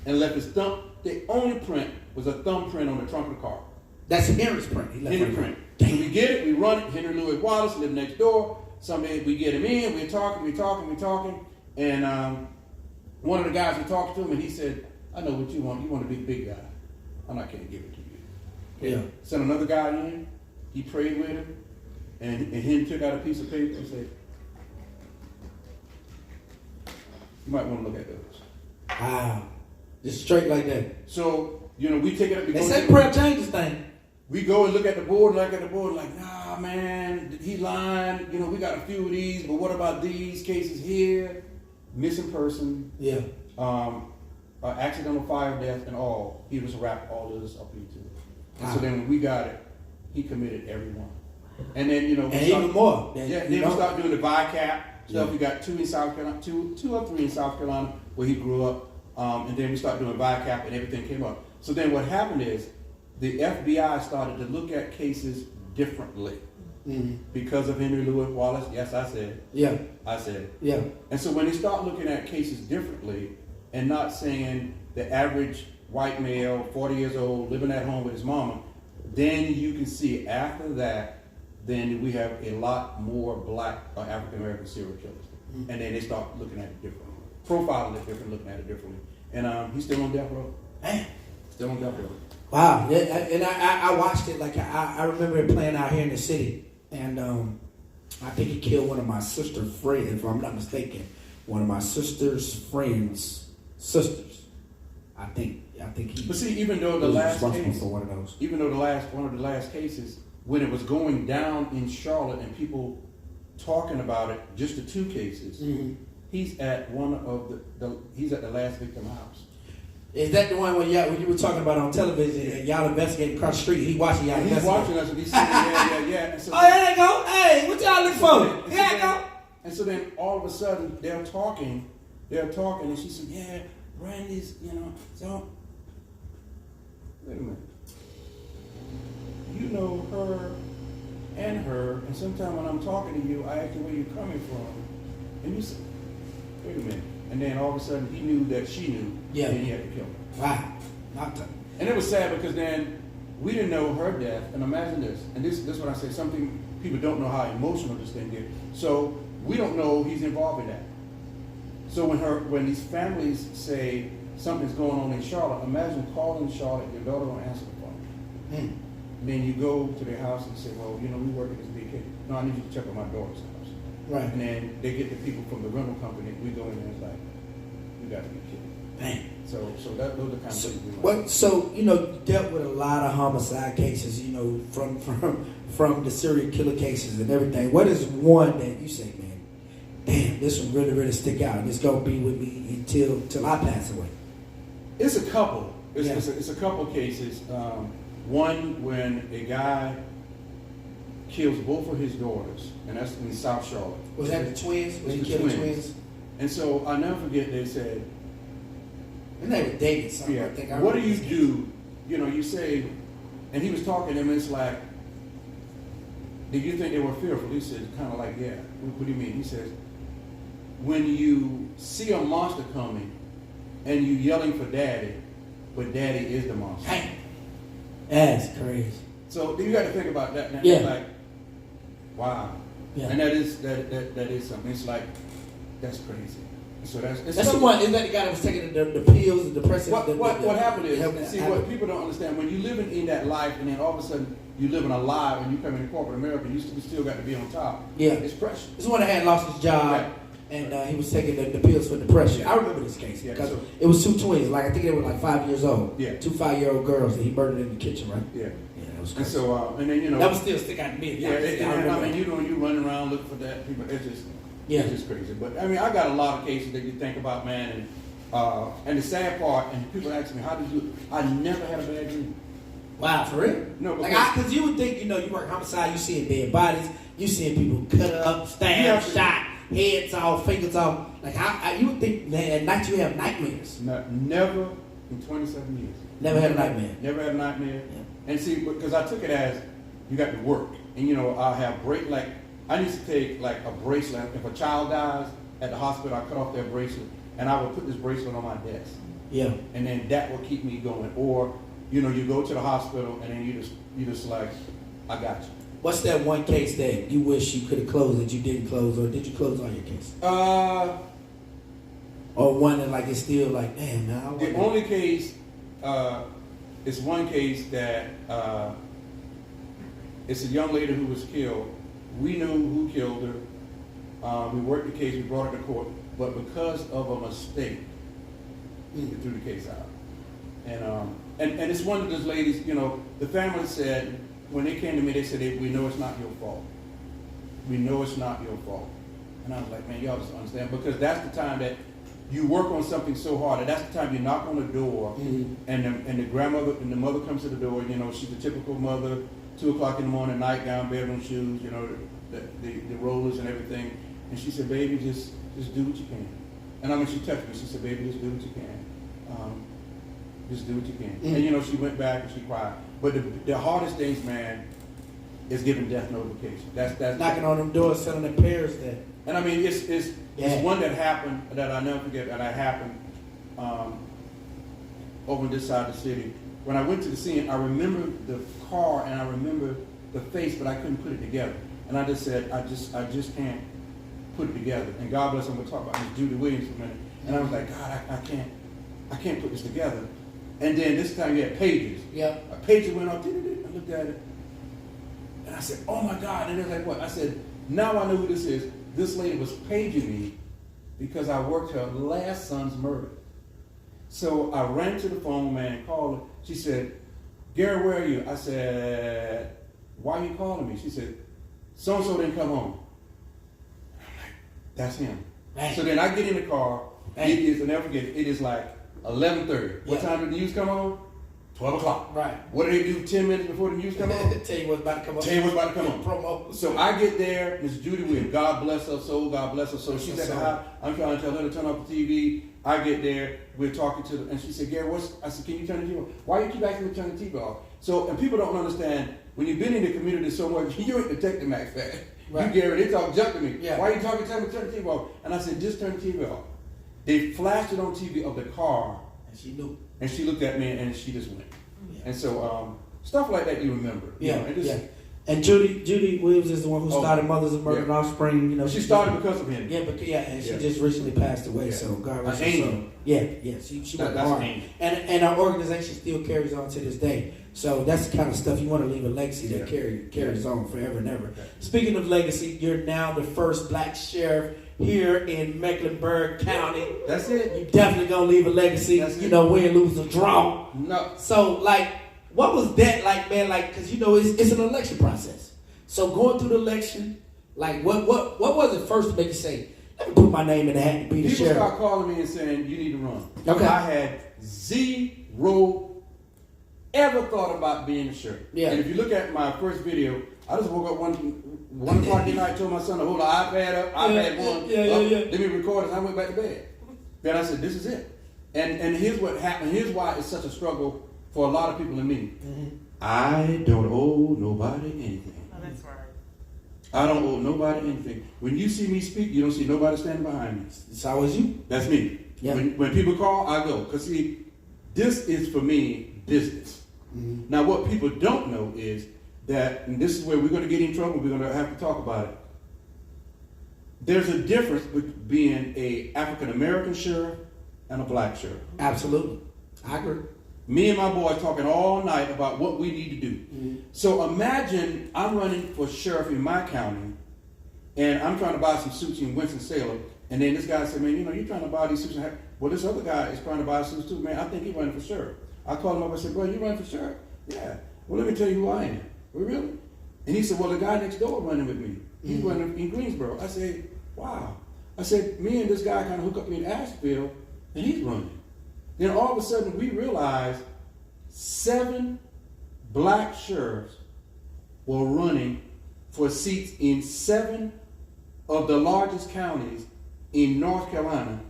and left his thumb. The only print was a thumbprint on the trunk of the car. That's Henry's print. Henry print. So we get it, we run it. Henry Louis Wallace lived next door. Someday we get him in, we're talking. And one of the guys, we talked to him, and he said, I know what you want. You want to be a big guy. I can't give it to you. Okay. Yeah. Sent another guy in. He prayed with him. And he took out a piece of paper and said, you might want to look at those. Wow. Just straight like that. So, we take it up. They say prayer changes things. we go and look at the board, like, nah, man, he lying. You know, we got a few of these, but what about these cases here? Missing person, Yeah. Accidental fire, death, and all. He was wrapped all of this up into it. And so Wow. then when we got it, he committed every one. And then, you know, And even more. then we start doing the VICAP stuff. We got 2 in South Carolina, two or 3 in South Carolina where he grew up. And then we started doing VICAP and everything came up. So then what happened is the FBI started to look at cases differently because of Henry Louis Wallace. Yes, I said it. Yeah. I said it. Yeah. And so when they start looking at cases differently and not saying the average white male, 40 years old, living at home with his mama, then you can see after that, then we have a lot more black or African American serial killers. And then they start looking at it differently. Profiling it differently, looking at it differently. And he's still on death row. Man. Still on death row. Wow. Yeah, and I watched it. Like, I remember it playing out here in the city. And I think he killed one of my sister's friends, if I'm not mistaken. One of my sister's friends' sisters. I think he. But see, even though the was last responsible case, for one of those. even though one of the last cases, when it was going down in Charlotte and people talking about it, just the 2 cases, he's at one of he's at the last victim house. Is that the one when you were talking about on television and y'all investigating across the street? He watching y'all He's investigate. watching us and he's saying, yeah. And so Oh, there they go. Hey, what y'all look for? Here I go. And so then all of a sudden they're talking, and she said, yeah, Brandy's, so wait a minute. You know her, and sometimes when I'm talking to you, I ask you where you're coming from. And you said, wait a minute. And then all of a sudden he knew that she knew, Yeah. and he had to kill her. Wow. Not to. And it was sad because then we didn't know her death. And imagine this, and this is what I say, something people don't know how emotional this thing is. So we don't know he's involved in that. So when these families say something's going on in Charlotte, imagine calling Charlotte, your daughter don't answer the phone. And then you go to their house and say, well, we work at this big case. No, I need you to check on my daughter's house. Right. And then they get the people from the rental company. We go in there and it's like, you got to be kidding. Dang. So those are the kind of things we like. Well, so you dealt with a lot of homicide cases, from the serial killer cases and everything. What is one that you say, man, damn, this one really, really stick out, and it's gonna be with me till I pass away? It's a couple. It's, Yeah. it's a couple cases. One when a guy kills both of his daughters, and that's in South Charlotte. Was that the twins? Was he The killing twins? And so I'll never forget, they said, And they were dating something. yeah, I think. what do you do? You say, and he was talking to him, and it's like, did you think they were fearful? He said, kind of like, yeah. What do you mean? He says, when you see a monster coming and you yelling for daddy, but daddy is the monster. Damn. That's crazy. So you got to think about that. Now. Yeah. It's like, wow. Yeah. And that is something. It's like, that's crazy. So that's the one. Is that the guy that was taking the pills, the depressants? What happened is, See, what people don't understand, when you living in that life and then all of a sudden you living a lie and you come into corporate America, you still got to be on top. Yeah. It's pressure. This one that had lost his job, Right. and he was taking the pills for depression. I remember this case because it was 2 twins. Like I think they were like 5 years old. Yeah. 2 5-year-old girls that he murdered in the kitchen, right? Yeah. Yeah, that was And crazy. so, and then, that was still stick out to me. yeah, you running around looking for that. People, it's just crazy. But I mean, I got a lot of cases that you think about, man, and the sad part, and people ask me, how did you do it? I never had a bad dream. Wow, for real? No, because you would think, you work homicide, you seeing dead bodies, you seeing people cut up, stabbed, shot, heads off, fingers off. Like you would think that at night you have nightmares. Never in 27 years. Never had a nightmare. Never had a nightmare. Yeah. And see, because I took it as you got to work, and I'll have I used to take like a bracelet. If a child dies at the hospital, I cut off their bracelet, and I would put this bracelet on my desk. Yeah. And then that will keep me going. Or, you go to the hospital, and then you just like, I got you. What's that one case that you wish you could have closed that you didn't close, or did you close all your cases? Or one that like it's still like, man, man. The only case is one case that it's a young lady who was killed. We knew who killed her. We worked the case. We brought it to court. But because of a mistake, we threw the case out. And and it's one of those ladies, you know, the family said, when they came to me, they said, we know it's not your fault. We know it's not your fault. And I was like, man, y'all just don't understand. Because that's the time that you work on something so hard, and that's the time you knock on the door, and the grandmother and the mother comes to the door, you know, she's a typical mother, 2 o'clock in the morning, nightgown, bedroom shoes, you know, the rollers and everything. And she said, baby, just do what you can. And I mean, she touched me. She said, baby, just do what you can. Just do what you can. And, you know, she went back and she cried. But the hardest things, man, is giving death notification. That's knocking on them doors, telling their parents that. And I mean, it's one that happened that I never forget. And that happened over on this side of the city. When I went to the scene, I remember the car and I remember the face, but I couldn't put it together. And I just said, I just can't put it together. And God bless, I'm going to talk about Miss Judy Williams for a minute. And I was like, God, I can't put this together. And then this time you had pages. Yeah. A page went off. I looked at it. And I said, oh my God. And they're like, what? I said, now I know who this is. This lady was paging me because I worked her last son's murder. So I ran to the phone, man, and called her. She said, Gary, where are you? I said, why are you calling me? She said, so-and-so didn't come home. I'm like, that's him. Dang. So then I get in the car. Dang. It is, I'll never forget it is like 11:30. What time did the news come on? 12 o'clock. Right. What do they do 10 minutes before the news come on? Tell you what's about to come on. Tell you what's about to come on. Promo. So I get there, Miss Judy Williams, God bless her soul, God bless her soul. She's at the house. I'm trying to tell her to turn off the TV. I get there, we're talking to her, and she said, Gary, I said, can you turn the TV off? Why you keep asking me to turn the TV off? So, and people don't understand, when you've been in the community so much, you ain't Detective McFadden. Right. You, Gary, they talk junk to me. Yeah. Why are you talking to me to turn the TV off? And I said, just turn the TV off. They flashed it on TV of the car. And she knew. And she looked at me and she just went. Yeah. And so, stuff like that you remember. Yeah, you know, And Judy Williams is the one who started Mothers of Murder and Offspring. You know, she started because of him. Yeah, and she just recently passed away. Yeah. So God rest her soul. Yeah, she worked hard, and our organization still carries on to this day. So that's the kind of stuff you want to leave a legacy that carries on forever and ever. Okay. Speaking of legacy, you're now the first black sheriff here in Mecklenburg County. That's it. You definitely gonna leave a legacy. You know, win, lose, or draw. No. So like. What was that like, man? Like, because you know it's an election process. So going through the election, like, what was it first to make you say, let me put my name in the hat and be the sheriff? People start calling me and saying you need to run. Okay. I had zero ever thought about being a sheriff. Yeah. And if you look at my first video, I just woke up one o'clock at night, told my son to hold the iPad up, iPad one, let me record it, and I went back to bed. Then I said, this is it. And here's what happened. Here's why it's such a struggle for a lot of people and me. Mm-hmm. I don't owe nobody anything. Oh, that's right. I don't owe nobody anything. When you see me speak, you don't see nobody standing behind me. It's always you. That's me. Yeah. When people call, I go. Because see, this is for me business. Mm-hmm. Now what people don't know is that, and this is where we're going to get in trouble, we're going to have to talk about it. There's a difference between being a African American sheriff and a black sheriff. Absolutely. I agree. Me and my boys talking all night about what we need to do. Mm-hmm. So imagine I'm running for sheriff in my county, and I'm trying to buy some suits in Winston-Salem, and then this guy said, man, you know, you're trying to buy these suits. Well, this other guy is trying to buy suits too. Man, I think he's running for sheriff. I called him up and said, bro, you running for sheriff? Yeah. Well, let me tell you who I am. Well, really? And he said, well, the guy next door running with me. He's running in Greensboro. I said, wow. I said, me and this guy kind of hook up in Asheville, and he's running. Then all of a sudden we realized 7 black sheriffs were running for seats in 7 of the largest counties in North Carolina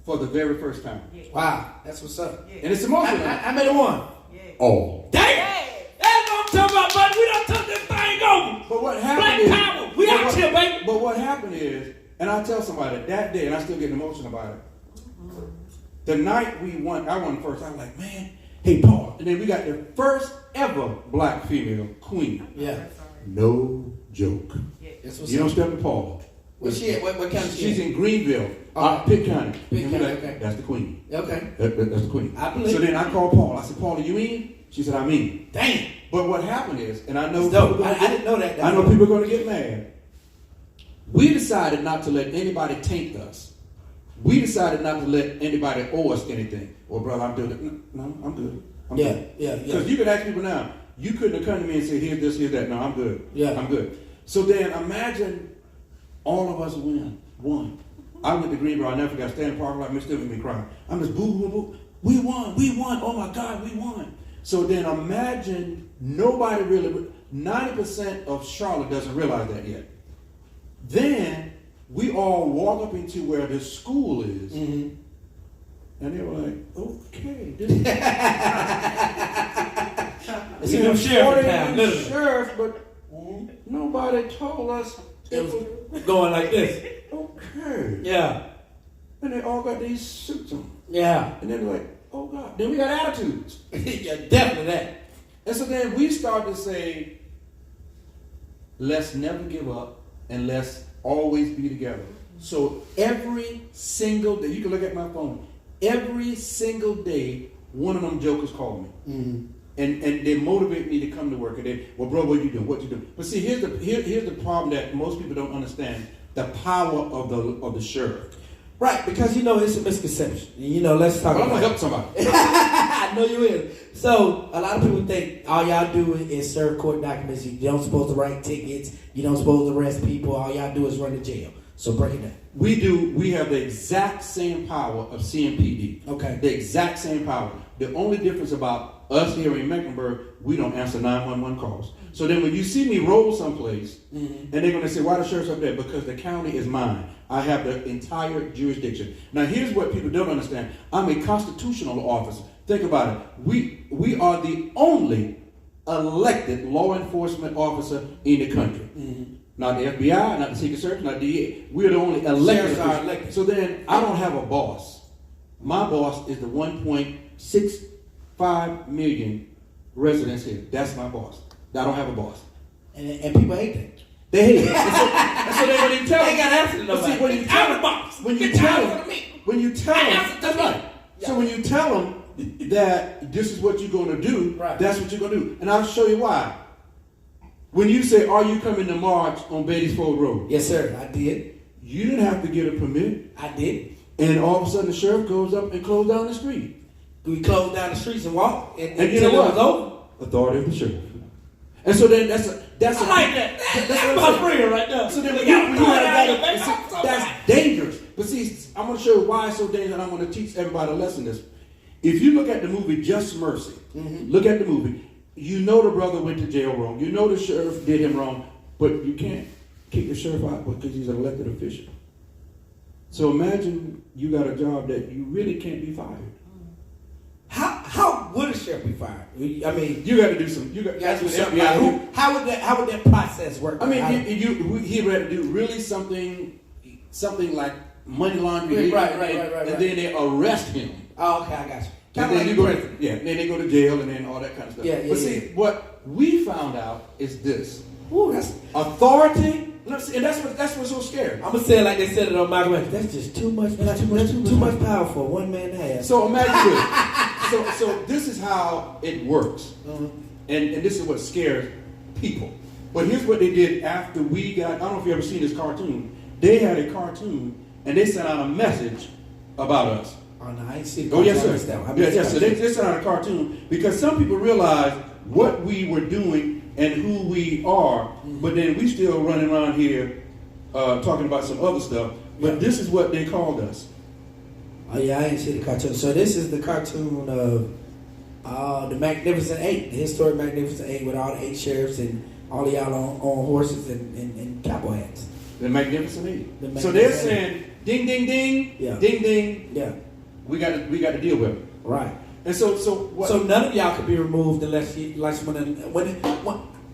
for the very first time. Yeah. Wow, that's what's up. Yeah. And it's emotional. I made it one. Yeah. Oh. Dang! Yeah. That's what I'm talking about, buddy. We done took this thing over. But what happened Black power. We out here, baby. But what happened is, and I tell somebody that day, and I still get emotional about it. The night we won, I won first. I was like, man, hey, Paul. And then we got the first ever black female queen. Yeah. No joke. Yeah. You don't step to Paul. Where's she at? What county she's in Greenville, Pitt County. Okay. That's the queen. Okay. That's the queen. I believe. So then I called Paul. I said, Paul, are you in? She said, I'm in. Damn. But what happened is, and I know I didn't know that. I know people are going to get mad. We decided not to let anybody taint us. We decided not to let anybody owe us anything. Well, brother, I'm doing it. No, I'm good. Yeah, yeah, yeah. Because you could ask people now, you couldn't have come to me and say, here's this, here's that. No, I'm good. Yeah. I'm good. So then imagine all of us won. I went to Greenboro, I never forgot, standing in the parking lot, Mr. Still me crying. I'm just boo, boo, boo. We won, oh my God, we won. So then imagine nobody really, 90% of Charlotte doesn't realize that yet. Then we all walk up into where the school is, and they were like, okay. It's a sheriff town, literally. Sheriff, but nobody told us It was going like this. Okay. Yeah. And they all got these suits on. Yeah. And then they're like, oh God. Then we got attitudes. Yeah, definitely that. And so then we start to say, let's never give up and let's always be together. So every single day, you can look at my phone, every single day, one of them jokers call me. And they motivate me to come to work. And they, well, bro, what you doing? What you doing? But see, here's the problem that most people don't understand: the power of the sheriff. Right, because it's a misconception. Let's talk. But I'm about gonna help somebody. I know you will. So a lot of people think all y'all do is serve court documents. You don't supposed to write tickets. You don't supposed to arrest people. All y'all do is run to jail. So break it down. We have the exact same power of CMPD. Okay. The exact same power. The only difference about us here in Mecklenburg, we don't answer 911 calls. So then when you see me roll someplace, and they're going to say, why the sheriff's up there? Because the county is mine. I have the entire jurisdiction. Now here's what people don't understand. I'm a constitutional officer. Think about it. We are the only elected law enforcement officer in the country. Not the FBI, not the Secret Service, not the DEA. We're the only elected. So then I don't have a boss. My boss is the 1.65 million residents here. That's my boss. I don't have a boss. And people hate that. They hate it. And so then when you tell them, they got answer to nobody. when you tell them, that's right. Yeah. So when you tell them that this is what you're going to do, that's what you're going to do. And I'll show you why. When you say, are you coming to march on Beatty'sford Road? Yes, sir, I did. You didn't have to get a permit. I did. And all of a sudden the sheriff goes up and closes down the street. We closed down the streets and walked. And you know what? It was over. Authority of the sheriff. And so then that's I like that. That's my friend right there. So then when you have that's dangerous. But see, I'm going to show you why it's so dangerous, and I'm going to teach everybody a lesson this. If you look at the movie Just Mercy, look at the movie, you know the brother went to jail wrong. You know the sheriff did him wrong, but you can't kick the sheriff out because he's an elected official. So imagine you got a job that you really can't be fired. How would a sheriff be fired? I mean, you got to do some. That's what FBI do. How would that process work? I mean, he had to do really something like money laundering. Right. And then they arrest him. Oh, okay, I got you. And then then they go to jail and then all that kind of stuff. But see, what we found out is this: that's authority. And that's what's so scary. I'm gonna say it like they said it on Malcolm X. That's just too much power for one man to have. So imagine this. So this is how it works, and this is what scares people. But here's what they did after we got. I don't know if you ever seen this cartoon. They had a cartoon and they sent out a message about us. Oh no, I ain't seen it. Oh yes, sir. Yes. So they sent out a cartoon because some people realized what we were doing and who we are, but then we still running around here talking about some other stuff. But this is what they called us. Oh yeah, I ain't seen the cartoon. So this is the cartoon of the Magnificent Eight, the historic Magnificent Eight with all the 8 sheriffs and all of y'all on horses and cowboy hats. The Magnificent Eight. So they're saying, ding, ding, ding, ding, ding. Yeah. We got to deal with it. Right. And so none of y'all could be removed unless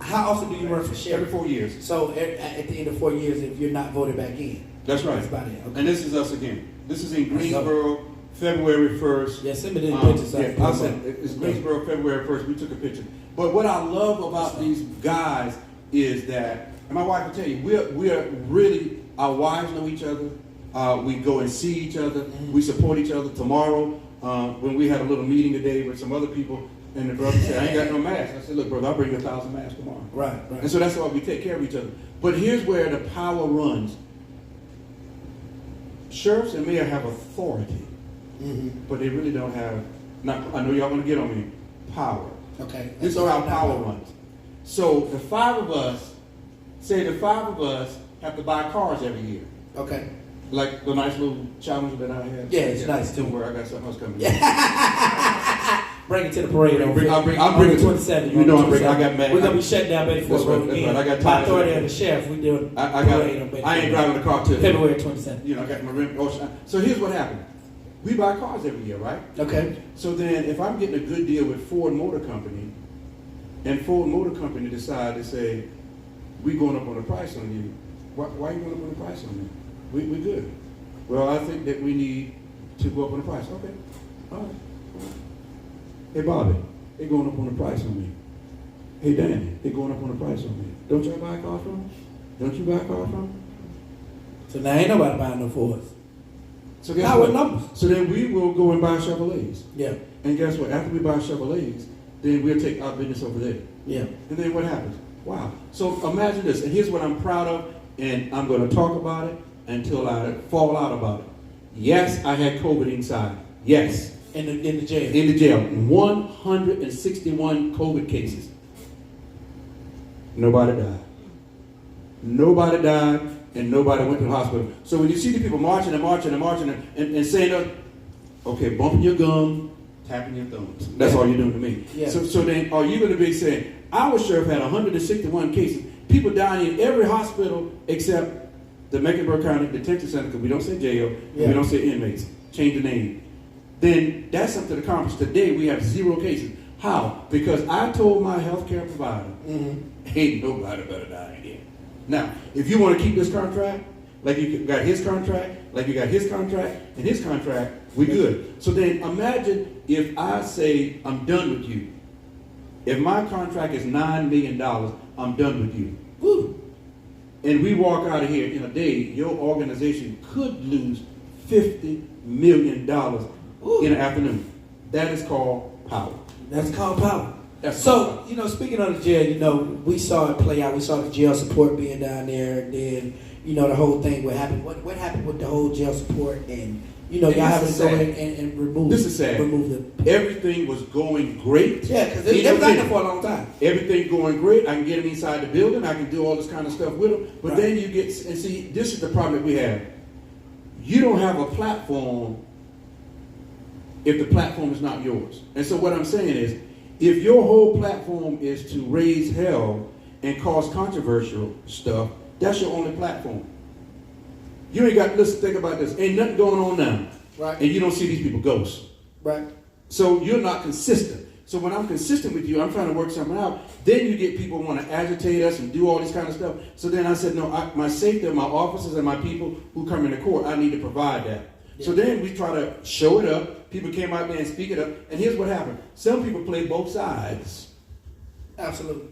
how often do you run for sheriff? Every 4 years. So at the end of 4 years, if you're not voted back in. That's right. That's about it. Okay. And this is us again. This is in Greensboro, February 1st. Yeah, send me the pictures. It's Greensboro, February 1st. We took a picture. But what I love about these guys is that, and my wife will tell you, we're really, our wives know each other. We go and see each other. We support each other. Tomorrow, when we had a little meeting today with some other people, and the brother said, I ain't got no mask. I said, look, brother, I'll bring you 1,000 masks tomorrow. Right. And so that's why we take care of each other. But here's where the power runs. Sheriffs and mayor have authority, but they really don't have, I know y'all want to get on me, power. Okay. This is how power runs. So the five of us have to buy cars every year. Okay. Like the nice little challenge that I have. Yeah, it's nice too. Don't worry, I got something else coming. Bring it to the parade. I'll bring it to 27. You know I'm bringing. I got mad. We're gonna be shut down Betty Ford Road again. Right. I got By time. authority of the sheriff, we doing parade on Betty I ain't Ford driving the car till February 27th. You know, I got my rim. So here's what happened. We buy cars every year, right? Okay. So then, if I'm getting a good deal with Ford Motor Company, and Ford Motor Company decide to say, we going up on the price on you. Why are you going up on the price on me? We good. Well, I think that we need to go up on the price. Okay. All right. Hey, Bobby, they going up on the price on me. Hey, Danny, they going up on the price on me. Don't y'all buy a car from them? Don't you buy a car from them? So now ain't nobody buying no Fords. So guess Now what? what numbers? So then we will go and buy Chevrolets. Yeah. And guess what? After we buy Chevrolets, then we'll take our business over there. Yeah. And then what happens? Wow. So imagine this, and here's what I'm proud of, and I'm going to talk about it until I fall out about it. Yes, I had COVID inside. Yes. In the jail. In the jail. 161 COVID cases. Nobody died. Nobody died, and nobody went to the hospital. So when you see the people marching and saying, okay, bumping your gum, tapping your thumbs. That's all you're doing to me. Yeah. So then are you going to be saying, our sheriff had 161 cases, people dying in every hospital except the Mecklenburg County Detention Center, because we don't say jail, we don't say inmates. Change the name. Then that's something to accomplish. Today we have 0 cases. How? Because I told my healthcare provider, ain't nobody better die in here. Now, if you want to keep this contract, like you got his contract, like you got his contract, and his contract, we good. So then imagine if I say I'm done with you. If my contract is $9 million, I'm done with you. Woo. And we walk out of here in a day, your organization could lose $50 million in an afternoon. That is called power. That's called power. That's so, speaking of the jail, we saw it play out. We saw the jail support being down there. And then, the whole thing, what happened? What happened with the whole jail support? And, y'all having to go in and remove This is sad. Remove them. Everything was going great. Yeah, because they was out there for a long time. Everything going great. I can get them inside the building. I can do all this kind of stuff with them. But then you get, and see, this is the problem that we have. You don't have a platform if the platform is not yours. And so what I'm saying is, if your whole platform is to raise hell and cause controversial stuff, that's your only platform. You ain't got, listen, think about this. Ain't nothing going on now. Right. And you don't see these people ghosts. Right. So you're not consistent. So when I'm consistent with you, I'm trying to work something out. Then you get people who want to agitate us and do all this kind of stuff. So then I said, no, my safety of my officers and my people who come into court, I need to provide that. Yeah. So then we try to show it up. People came out there and speak it up. And here's what happened. Some people play both sides. Absolutely.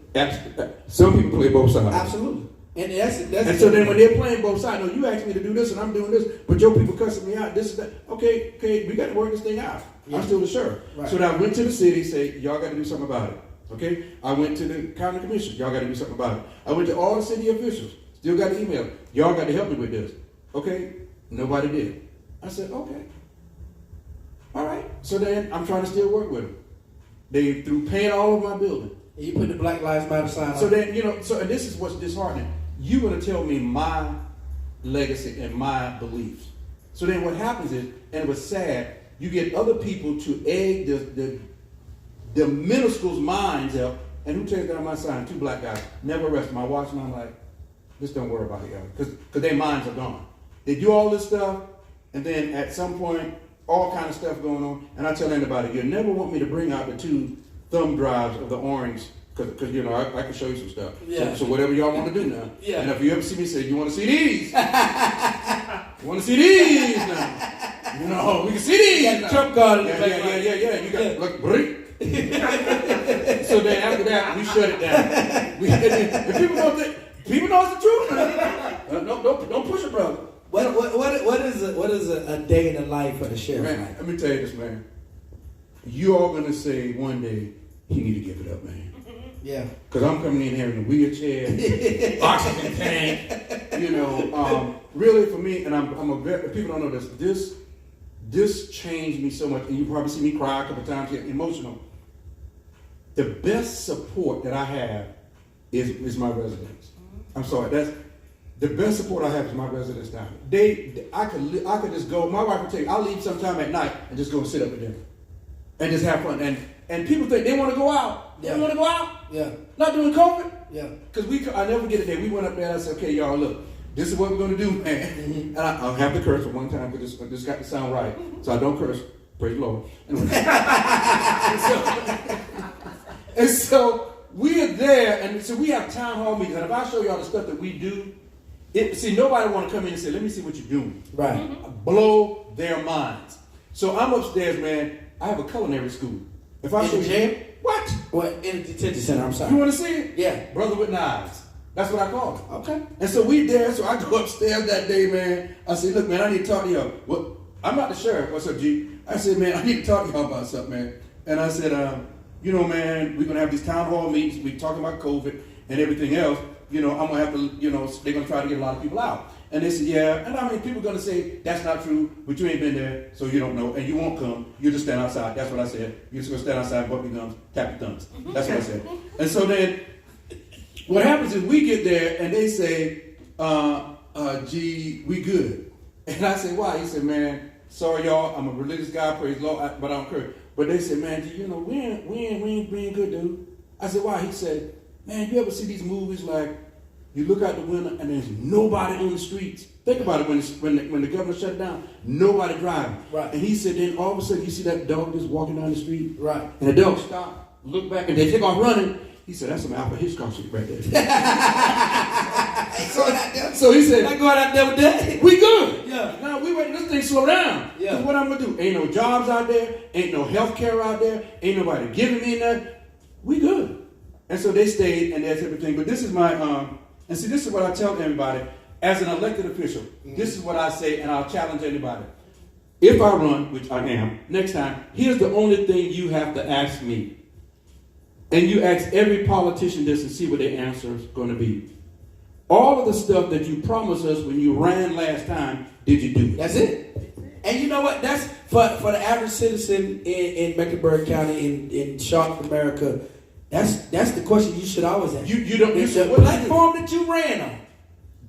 Some people play both sides. Absolutely. And and so then when they're playing both sides, no, you asked me to do this and I'm doing this, but your people cussing me out, this and that. Okay, we got to work this thing out. Yeah. I'm still the sheriff. Right. So then I went to the city, say, y'all got to do something about it. Okay? I went to the county commission, y'all got to do something about it. I went to all the city officials, still got the email, y'all got to help me with this. Okay? Nobody did. I said, okay. All right. So then I'm trying to still work with them. They threw paint all over my building. And you put the Black Lives Matter sign on. So then, and this is what's disheartening. You're going to tell me my legacy and my beliefs. So then what happens is, and it was sad, you get other people to egg the minuscule's minds up. And who takes down my sign? 2 black guys. Never arrested. My watch, and I'm like, just don't worry about it, y'all. Because their minds are gone. They do all this stuff, and then at some point, all kind of stuff going on. And I tell anybody, you never want me to bring out the 2 thumb drives of the orange, because I can show you some stuff. Yeah. So whatever y'all want to do now. Yeah. And if you ever see me say, you want to see these? You want to see these now? We can see these now. Trump card in the Yeah. You got look, break. So then after that, we shut it down. If people know it's the truth. Don't push it, brother. What is a day in the life for the sheriff? Man, let me tell you this, man. You all gonna say one day he need to give it up, man. Yeah. Because I'm coming in here in a wheelchair, oxygen tank. Really for me, and I'm a very, people don't know this changed me so much, and you probably see me cry a couple times, get emotional. the best support that I have is my residents. I'm sorry, that's the best support I have is my residents down here. I could just go. My wife would tell you, I'll leave sometime at night and just go and sit up with them and just have fun. And people think they want to go out. They want to go out. Yeah. Not doing COVID. Yeah. Because I never forget a day. We went up there and I said, okay, y'all, look, this is what we're going to do, man. And I'll have to curse for one time because this got to sound right. So I don't curse. Praise the Lord. Anyway. and so we are there, and so we have town hall meetings. And if I show y'all the stuff that we do, nobody want to come in and say, let me see what you're doing. Right. Blow their minds. So I'm upstairs, man. I have a culinary school. If I In show the you, gym? what? Well, in the detention center, I'm sorry. You want to see it? Yeah. Brother with knives. That's what I call it. Okay. And so we there, so I go upstairs that day, man. I said, look, man, I need to talk to y'all. What? I'm not the sheriff. What's up, G? I said, man, I need to talk to y'all about something, man. And I said, man, we're going to have these town hall meetings. We're talking about COVID and everything else. I'm going to have to, they're going to try to get a lot of people out. And they said, yeah. And I mean, people are going to say, that's not true, but you ain't been there, so you don't know. And you won't come. You just stand outside. That's what I said. You're just going to stand outside, bump your gums, tap your thumbs. That's what I said. And so then what happens is we get there, and they say, gee, we good. And I said, why? He said, man, sorry, y'all. I'm a religious guy, praise the Lord, but I don't curse. But they said, man, we ain't good, dude. I said, why? He said, man, you ever see these movies like you look out the window and there's nobody on the streets? Think about it when the governor shut it down, nobody driving. Right. And he said, then all of a sudden you see that dog just walking down the street. Right. And the dog stop, look back, and they take off running. He said, that's some Alfred Hitchcock shit right there. So he said, I going out there with that. we good. Yeah. Now we waiting this thing slow down. Yeah. Because what I'm going to do? Ain't no jobs out there. Ain't no health care out there. Ain't nobody giving me nothing. We good. And so they stayed, and that's everything. But this is my, and see, this is what I tell everybody. As an elected official, this is what I say, and I'll challenge anybody. If I run, which I am, next time, here's the only thing you have to ask me. And you ask every politician this and see what their answer is going to be. All of the stuff that you promised us when you ran last time, did you do it? That's it. And you know what? That's for the average citizen in Mecklenburg County, in Sharp, America. That's the question you should always ask. You don't. You said, what platform that you ran on?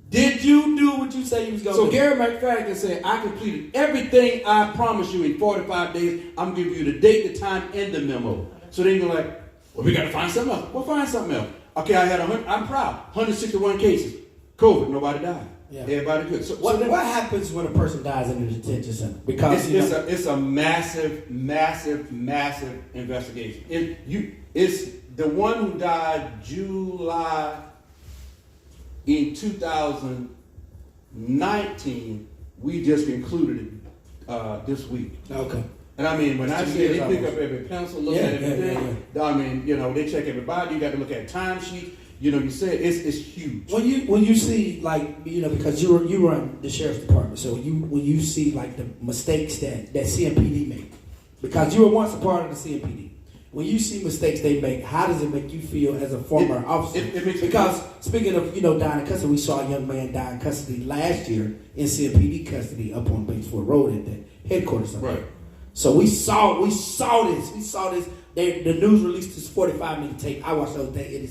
Did you do what you say you was going to do? So Gary Mcfadden can say, I completed everything I promised you in 45 days. I'm giving you the date, the time, and the memo. So then you're like, well, we got to find something else. Well, find something else. Okay, I'm proud. 161 cases. COVID, nobody died. Yeah. Everybody good. So what happens when a person dies in a detention center? Because it's a massive, massive, massive investigation. It's the one who died July in 2019. We just concluded it this week. Okay. And I mean, when I say they pick up every pencil, look at everything, I mean, they check everybody. You got to look at timesheets. You say it's huge. When you see because you run the sheriff's department, so when you see like the mistakes that CMPD make, because you were once a part of the CMPD, when you see mistakes they make, how does it make you feel as a former officer? It makes because speaking of dying in custody, we saw a young man die in custody last year in CMPD custody up on Batesford Road at the headquarters. Right. So we saw this. The news released this 45-minute tape. I watched the whole thing.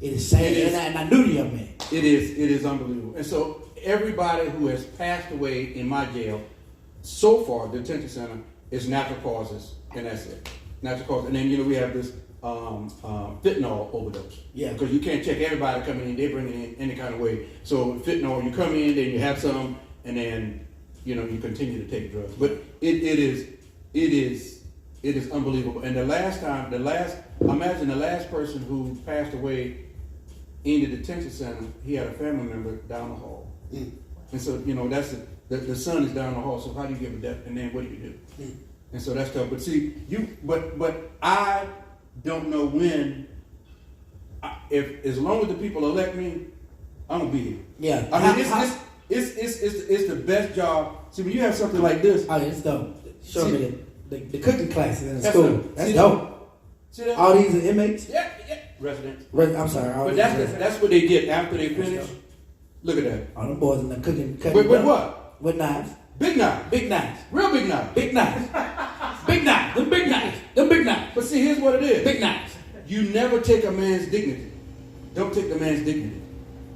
It is sad, and I knew the young man. It is unbelievable. And so everybody who has passed away in my jail so far, the detention center, is natural causes, and that's it. Natural causes. And then we have this fentanyl overdose. Yeah. Because you can't check everybody coming in. They bring it in any kind of way. So fentanyl, you come in, then you have some, and then you continue to take drugs. But it is unbelievable. And imagine the last person who passed away in the detention center, he had a family member down the hall. Mm. And so, that's the son is down the hall, so how do you give a death? And then what do you do? Mm. And so that's tough. But see, but I don't know when, as long as the people elect me, I'm going to be here. Yeah. I mean, it's the best job. See, when you have something like this. Oh, it's dope. Show me the cooking classes in the school. That's dope. See that? All these are inmates? Yeah. Residents. I'm sorry. But that's what they get after they finish. Look at that. All them boys in there cooking. With what? With knives. Big knives. Big knives. Real big knives. Big knives. Big knives. Them big knives. Them big knives. But see, here's what it is. Big knives. you never take a man's dignity. Don't take the man's dignity.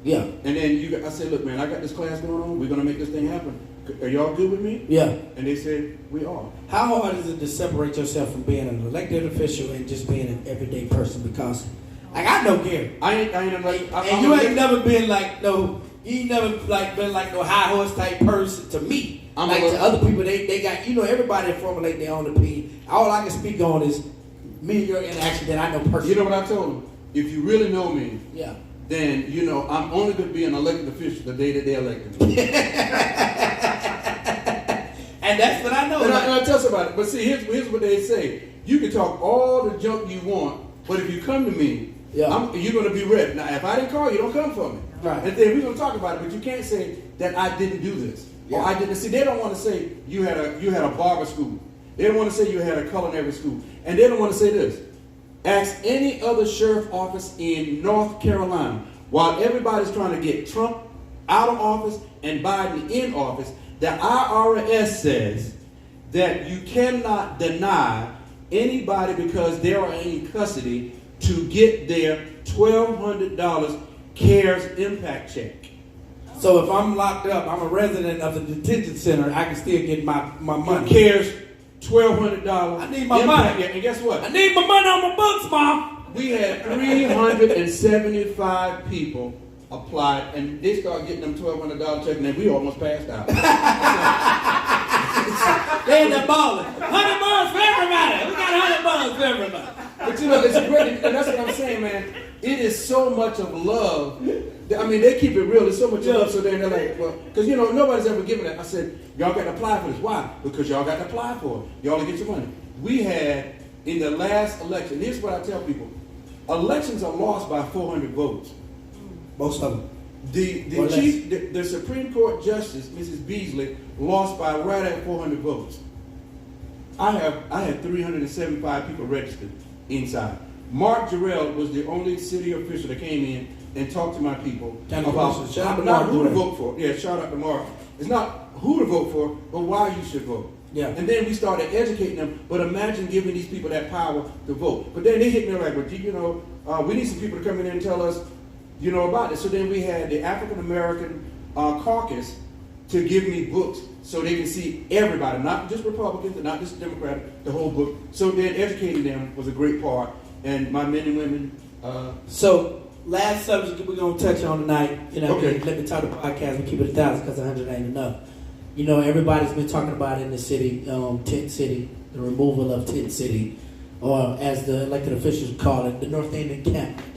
Yeah. And then I said, look, man, I got this class going on. We're going to make this thing happen. Are y'all good with me? Yeah. And they said, we are. How hard is it to separate yourself from being an elected official and just being an everyday person? Because, like, I know Gary. I ain't like... And you ain't never been like no... You ain't never like been like no high horse type person to me. Like to other people, they got, you know, everybody formulate their own opinion. All I can speak on is me and your interaction that I know personally. You know what I told them? If you really know me, yeah, then you know I'm only going to be an elected official the day that they elected me. And that's what I know. And I tell somebody, but see, here's what they say. You can talk all the junk you want, but if you come to me, you're going to be ready. Now, if I didn't call you, don't come for me. Right. And then we're going to talk about it, but you can't say that I didn't do this. Yeah. Or I didn't. See, they don't want to say you had a barber school. They don't want to say you had a culinary school. And they don't want to say this. Ask any other sheriff office in North Carolina, while everybody's trying to get Trump out of office and Biden in office, the IRS says that you cannot deny anybody because they are in custody to get their $1,200 CARES impact check. So if I'm locked up, I'm a resident of the detention center, I can still get my money. CARES $1,200. I need my money. Yeah, and guess what? I need my money on my books, Mom. We had 375 people apply, and they started getting them $1,200 check, and then we almost passed out. They end up balling. $100 for everybody. We got $100 for everybody. But you know, it's great, and that's what I'm saying, man. It is so much of love. I mean, they keep it real. There's so much love. So then they're like, well, because you know, nobody's ever given it. I said, y'all got to apply for this. Why? Because y'all got to apply for it. Y'all to get your money. We had in the last election. Here's what I tell people: elections are lost by 400 votes. Most of them. The Supreme Court Justice, Mrs. Beasley, lost by right at 400 votes. I had 375 people registered inside. Mark Jarrell was the only city official that came in and talked to my people about not who to vote for. Yeah, shout out to Mark. It's not who to vote for, but why you should vote. Yeah. And then we started educating them. But imagine giving these people that power to vote. But then they hit me like, well, you know, we need some people to come in and tell us, you know, about it. So then we had the African American caucus to give me books so they can see everybody, not just Republicans, not just Democrats, the whole book. So then educating them was a great part. And my men and women. So last subject we're gonna touch on tonight. You know, okay. Let me talk the podcast. We keep it 1,000 because 100 ain't enough. You know, everybody's been talking about it in the city, Tent City, the removal of Tent City, or as the elected officials call it, the North End encampment.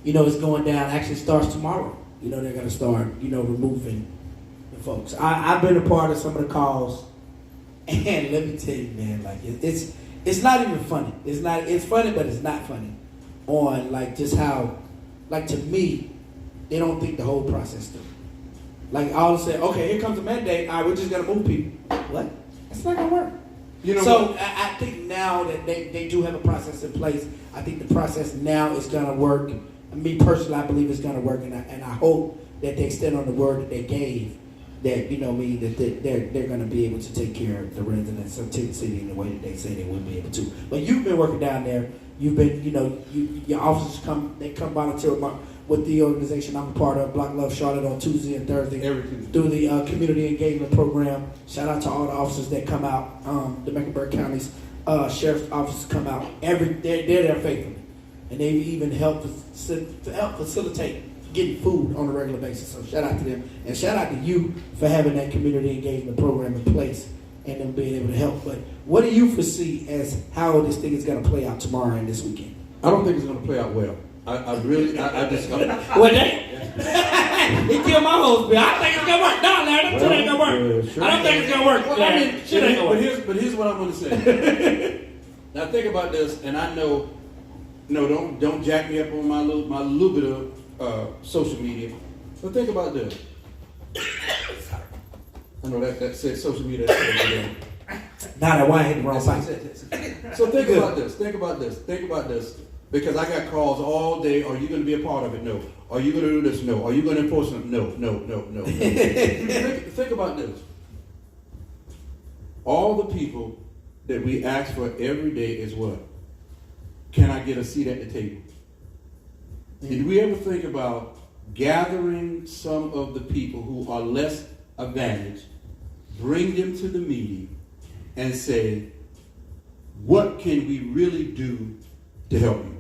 You know, it's going down. Actually, starts tomorrow. You know, they're gonna start, you know, removing the folks. I've been a part of some of the calls, and let me tell you, man, like it's not even funny. It's funny, but it's not funny. On like just how, like to me, they don't think the whole process through. Like all of a sudden, okay, here comes a mandate. All right, we're just gonna move people. What? That's not gonna work. You know. So I think now that they do have a process in place, I think the process now is gonna work. Me personally, I believe it's gonna work, and I hope that they extend on the word that they gave. That that they're going to be able to take care of the residents of Tent City in the way that they say they would be able to. But you've been working down there. You've been, your officers come volunteer with the organization I'm a part of, Block Love Charlotte, on Tuesday and Thursday through the community engagement program. Shout out to all the officers that come out. The Mecklenburg County's sheriff's officers come out. They're there faithfully, and they even help facilitate getting food on a regular basis. So shout out to them. And shout out to you for having that community engagement program in place and them being able to help. But what do you foresee as how this thing is going to play out tomorrow and this weekend? I don't think it's going to play out well. I just... Well, he killed my whole bill. I don't think it's going to work. No, Larry, that shit ain't going to work. Sure. I don't think it's going to work. Well, I mean, shit ain't going to work. But here's what I'm going to say. Now think about this, and I know, don't jack me up on my little bit of social media. But think about this. I know that said social media. Nah, that wine hit the wrong side. So think about this. Because I got calls all day. Are you going to be a part of it? No. Are you going to do this? No. Are you going to enforce it? No. Think about this. All the people that we ask for every day is what? can I get a seat at the table? Did we ever think about gathering some of the people who are less advantaged, bring them to the meeting, and say, what can we really do to help you?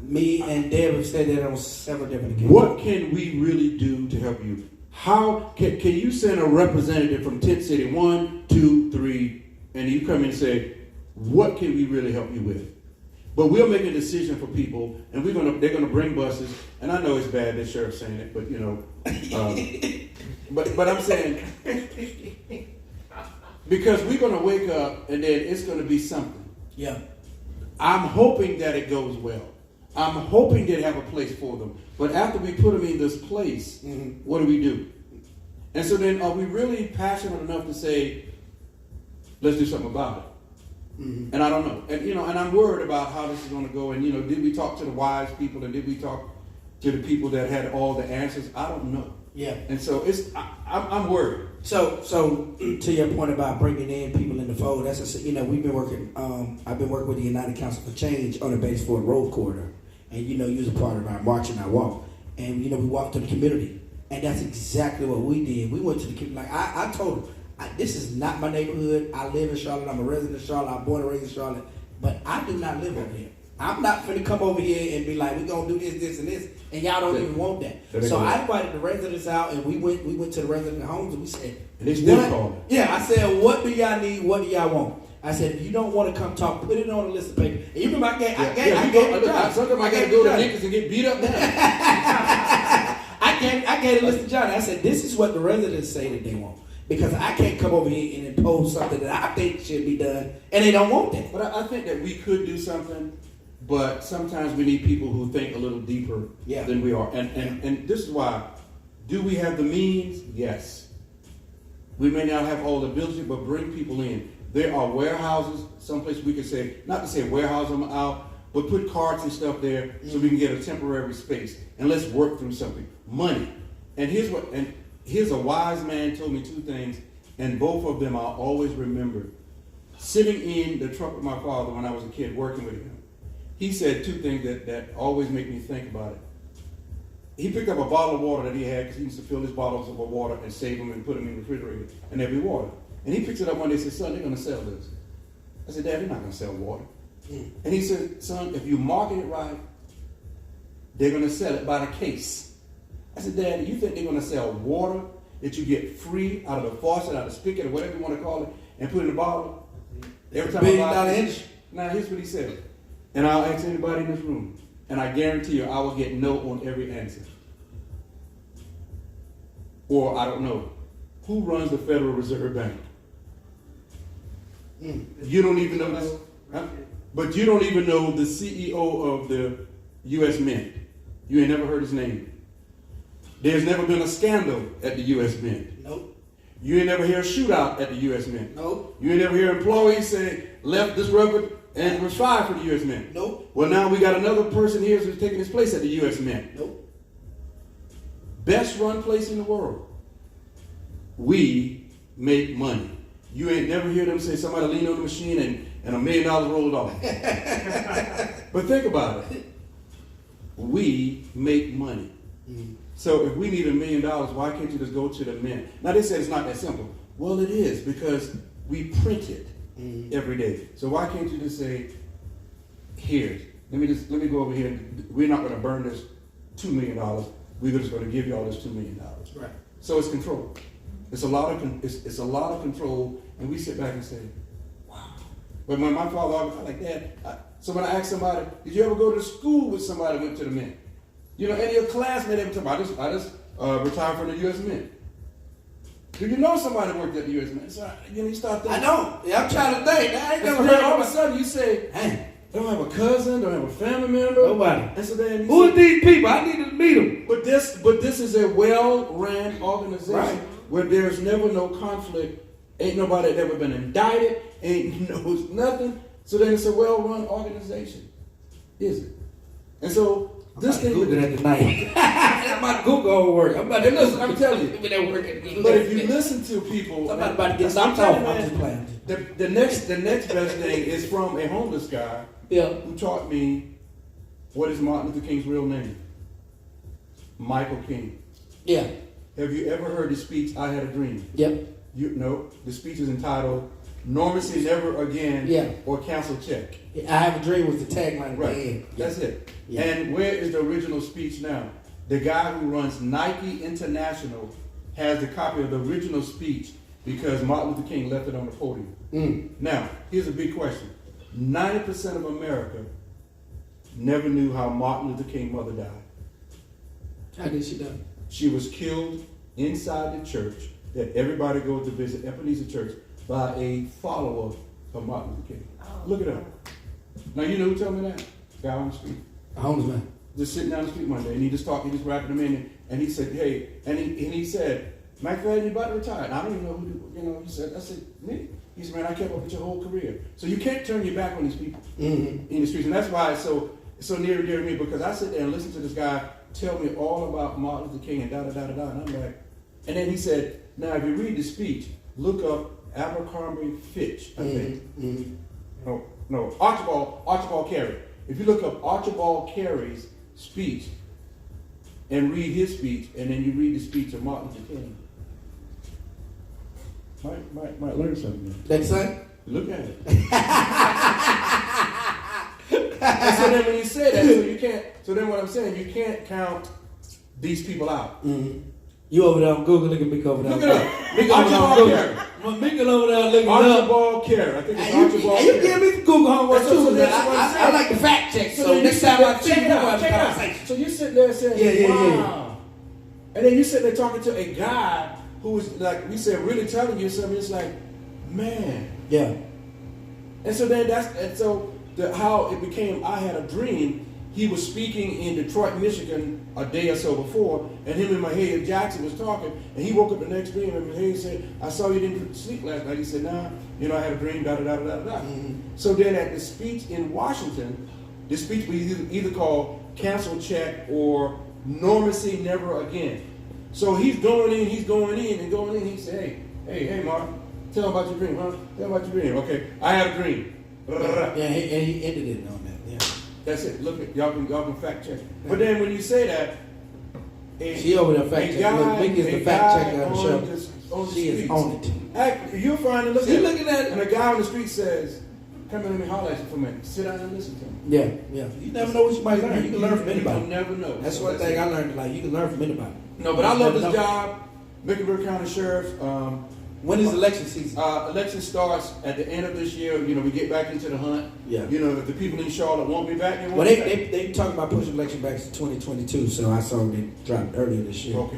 Me and Deb have said that on several different occasions. What can we really do to help you? How can you send a representative from Tent City 1, 2, 3, and you come in and say, what can we really help you with? But we'll make a decision for people, and they're gonna bring buses. And I know it's bad that sheriff's saying it, but but I'm saying because we're gonna wake up and then it's gonna be something. Yeah. I'm hoping that it goes well. I'm hoping they have a place for them. But after we put them in this place, what do we do? And so then, are we really passionate enough to say, let's do something about it? And I don't know. And and I'm worried about how this is going to go. And did we talk to the wise people, and did we talk to the people that had all the answers? I don't know. Yeah. And so I'm worried. So to your point about bringing in people in the fold, that's we've been working. I've been working with the United Council for Change on the Base Ford Road corridor, and you was a part of our march and our walk, and we walked to the community, and that's exactly what we did. We went to the community. Like I told them, this is not my neighborhood. I live in Charlotte. I'm a resident of Charlotte. I'm born and raised in Charlotte, but I do not live over here. I'm not finna come over here and be like, we're gonna do this, this, and this, and y'all don't even want that. So I invited the residents out, and we went to the resident homes, and we said, and they still calling. Yeah, I said, what do y'all need? What do y'all want? I said, if you don't want to come talk, put it on a list of paper. And you remember I gave sometimes I got to go to Nickers and get beat up now. I gave a list to Johnny. I said, this is what the residents say that they want. Because I can't come over here and impose something that I think should be done, and they don't want that. But I think that we could do something, but sometimes we need people who think a little deeper than we are. And this is why, do we have the means? Yes. We may not have all the ability, but bring people in. There are warehouses, someplace we could say, not to say warehouse them out, but put carts and stuff there so we can get a temporary space. And let's work through something. Money. And here's a wise man told me two things, and both of them I'll always remember. Sitting in the truck with my father when I was a kid working with him, he said two things that always make me think about it. He picked up a bottle of water that he had because he used to fill his bottles of water and save them and put them in the refrigerator and there'd be water. And he picks it up one day and said, son, they're going to sell this. I said, Dad, they're not going to sell water. And he said, son, if you market it right, they're going to sell it by the case. I said, Dad, you think they're going to sell water that you get free out of the faucet, out of the spigot, or whatever you want to call it, and put in a bottle? Every time I buy it. Now, here's what he said. And I'll ask anybody in this room, and I guarantee you I will get no on every answer. Or, I don't know, who runs the Federal Reserve Bank? You don't even know this? Huh? But you don't even know the CEO of the U.S. Mint. You ain't never heard his name. There's never been a scandal at the U.S. Mint. Nope. You ain't never hear a shootout at the U.S. Mint. Nope. You ain't never hear employees say, left this rubber and was fired for the U.S. Mint. Nope. Well, now we got another person here who's taking his place at the U.S. Mint. Nope. Best run place in the world. We make money. You ain't never hear them say somebody leaned on the machine and $1 million rolled off. But think about it. We make money. So if we need $1 million, why can't you just go to the mint? Now they said it's not that simple. Well, it is, because we print it every day. So why can't you just say, here, let me go over here. We're not going to burn this $2 million. We're just going to give you all this $2 million. Right. So it's control. It's a lot of control, and we sit back and say, wow. But when my father, I was like, Dad, so when I asked somebody, did you ever go to school with somebody who went to the Mint? You know, any of your classmates ever tell me, I just retired from the U.S. Mint. Do you know somebody that worked at the U.S. Mint? So, you start thinking. I don't. Yeah, I'm trying to think. I ain't never heard. heard All of a sudden you say, hey, they don't have a cousin, don't have a family member. Nobody. And so then who are these people? I need to meet them. But this is a well-ran organization, right, where there's never no conflict. Ain't nobody that ever been indicted. Ain't knows nothing. So then it's a well-run organization. Is it? And so this thing Google that tonight. I'm about to Google work. I'm about to listen. I'm telling you. But if you listen to people, somebody about to get some talk. I'm just playing. The next best thing is from a homeless guy who taught me what is Martin Luther King's real name. Michael King. Yeah. Have you ever heard the speech, I Had a Dream? Yep. The speech is entitled, Normalcy Never Again, or Cancel Check. I Have a Dream was the tagline at Right. the end. That's it. Yeah. And where is the original speech now? The guy who runs Nike International has the copy of the original speech because Martin Luther King left it on the podium. Now, here's a big question. 90% of America never knew how Martin Luther King's mother died. How did she die? She was killed inside the church that everybody goes to visit, Ebenezer Church, by a follower of Martin Luther King. Look it up. Now, you know who told me that? Guy on the street. A homeless man. Just sitting down the street one day, and he just rapping him in, and he said, hey, and he said, McFadden, you about to retire. And I don't even know who, he said, I said, me? He said, man, I kept up with your whole career. So you can't turn your back on these people in the streets. And that's why it's so near and dear to me, because I sit there and listen to this guy tell me all about Martin Luther King and da-da-da-da-da, and I'm like, and then he said, now if you read the speech, look up Abercrombie Fitch, I think. No, Archibald Carey. If you look up Archibald Carey's speech and read his speech, and then you read the speech of Martin Luther King, might learn something. That's it? Look at it. And so then when you say that, so then what I'm saying, you can't count these people out. You over there on Google, look at me over there. Look it up. Archibald Carey. Mick over there looking Archibald Carey. I think it's Archibald Carey. You give me Google homework too. I like the fact check. So next time I check it out. So you sit there saying, wow. And then you sit there talking to a guy who was, like we said, really telling you something. It's like, man. Yeah. And so then how it became I Had a Dream. He was speaking in Detroit, Michigan a day or so before, and him and Mahalia Jackson was talking, and he woke up the next day and Mahalia said, I saw you didn't sleep last night. He said, nah, I had a dream, da-da-da-da-da-da. So then at the speech in Washington, the speech was either called Cancel Check or Normalcy Never Again. So he's going in. He said, hey, Mark, tell him about your dream, huh? Tell him about your dream. Okay, I had a dream. Yeah, and he ended it on that. Yeah. That's it. Look at y'all can fact check. But then when you say that, she over there fact checking. Mick is the fact checker on the show. She is on it. You'll find it. She looking at it. And a guy on the street says, "Come here, let me holler at you for a minute. Sit down and listen to him." Yeah. You never know what you might learn. You can learn from anybody. You never know. That's one thing I learned. Like you can learn from anybody. No, but I love this job. Mecklenburg County Sheriff. When is election season? Election starts at the end of this year. We get back into the hunt. Yeah. If the people in Charlotte won't be back, they talking about pushing election back to 2022. So I saw they dropped earlier this year. Okay.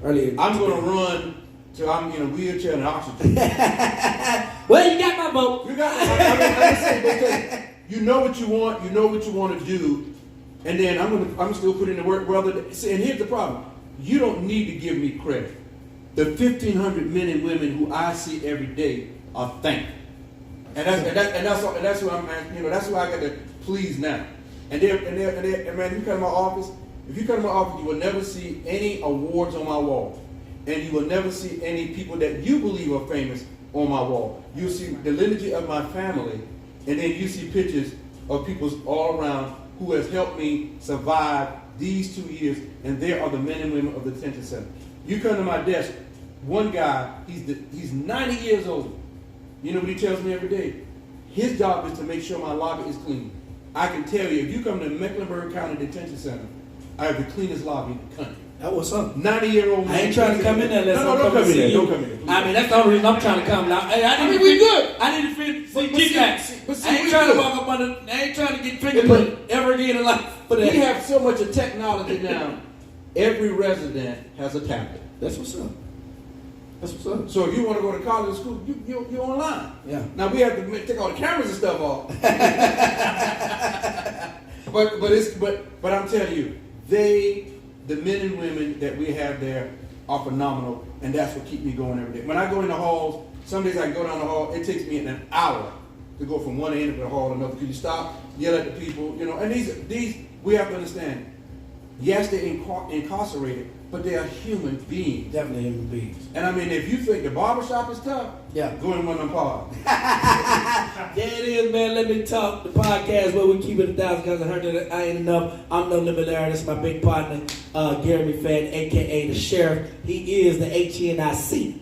Earlier. I'm going to run till I'm in a wheelchair and oxygen. Well, you got my vote. You got. I'm saying because you know what you want. You know what you want to do, and then I'm still putting in the work. And here's the problem: you don't need to give me credit. The 1,500 men and women who I see every day are thankful, and that's who I'm. That's who I got to please now. And man, you come to my office. If you come to my office, you will never see any awards on my wall, and you will never see any people that you believe are famous on my wall. You'll see the lineage of my family, and then you see pictures of people all around who has helped me survive these 2 years, and there are the men and women of the Detention Center. You come to my desk, one guy, he's 90 years old. You know what he tells me every day? His job is to make sure my lobby is clean. I can tell you, if you come to Mecklenburg County Detention Center, I have the cleanest lobby in the country. That was something. 90-year-old man. I ain't trying to come in there unless don't come in there. Don't come in there. I mean, that's the only reason I'm trying to come now. We good. I need to feel kickbacks. But see, I ain't trying to walk up under. I ain't trying to get fingerprinted ever again in life. We have so much of technology now. Every resident has a tablet. That's what's up. That's what's up. So if you want to go to college or school, you're online. Yeah. Now we have to take all the cameras and stuff off. but I'm telling you, the men and women that we have there are phenomenal, and that's what keeps me going every day. When I go in the halls, some days I can go down the hall, it takes me an hour to go from one end of the hall to another. Because you stop, yell at the people, and these we have to understand. Yes, they're incarcerated, but they are human beings. Definitely human beings. And I mean, if you think the barbershop is tough, Yeah. go in one of them parks. There it is, man. Let Me Talk, the podcast where we keep it 1,000 because 100 I ain't enough. I'm No Limit Larry. That's my big partner, Gary Mcfadden, a.k.a. the Sheriff. He is the HNIC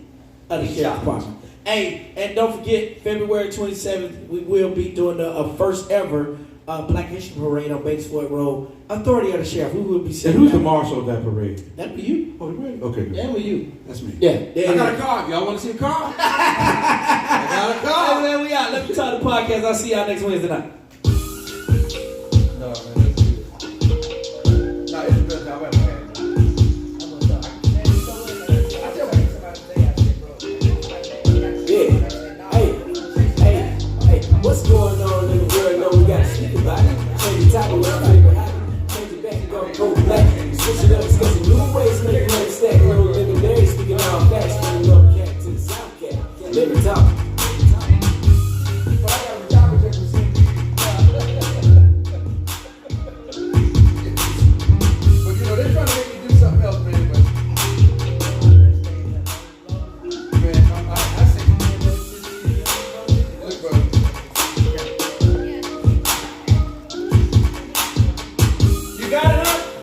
of the Sheriff's Department. Hey, and don't forget, February 27th, we will be doing the first ever Black History Parade on Batesford Road. Authority of the Sheriff. Who will be And sitting who's the down? marshal of that parade? That'd be you. Oh, really? Okay, good. That be you. That's me. Yeah. I got a car. Y'all want to see a car? I got a car. Hey, man, we out. Let Me Talk, the podcast. I'll see y'all next Wednesday night. No, man.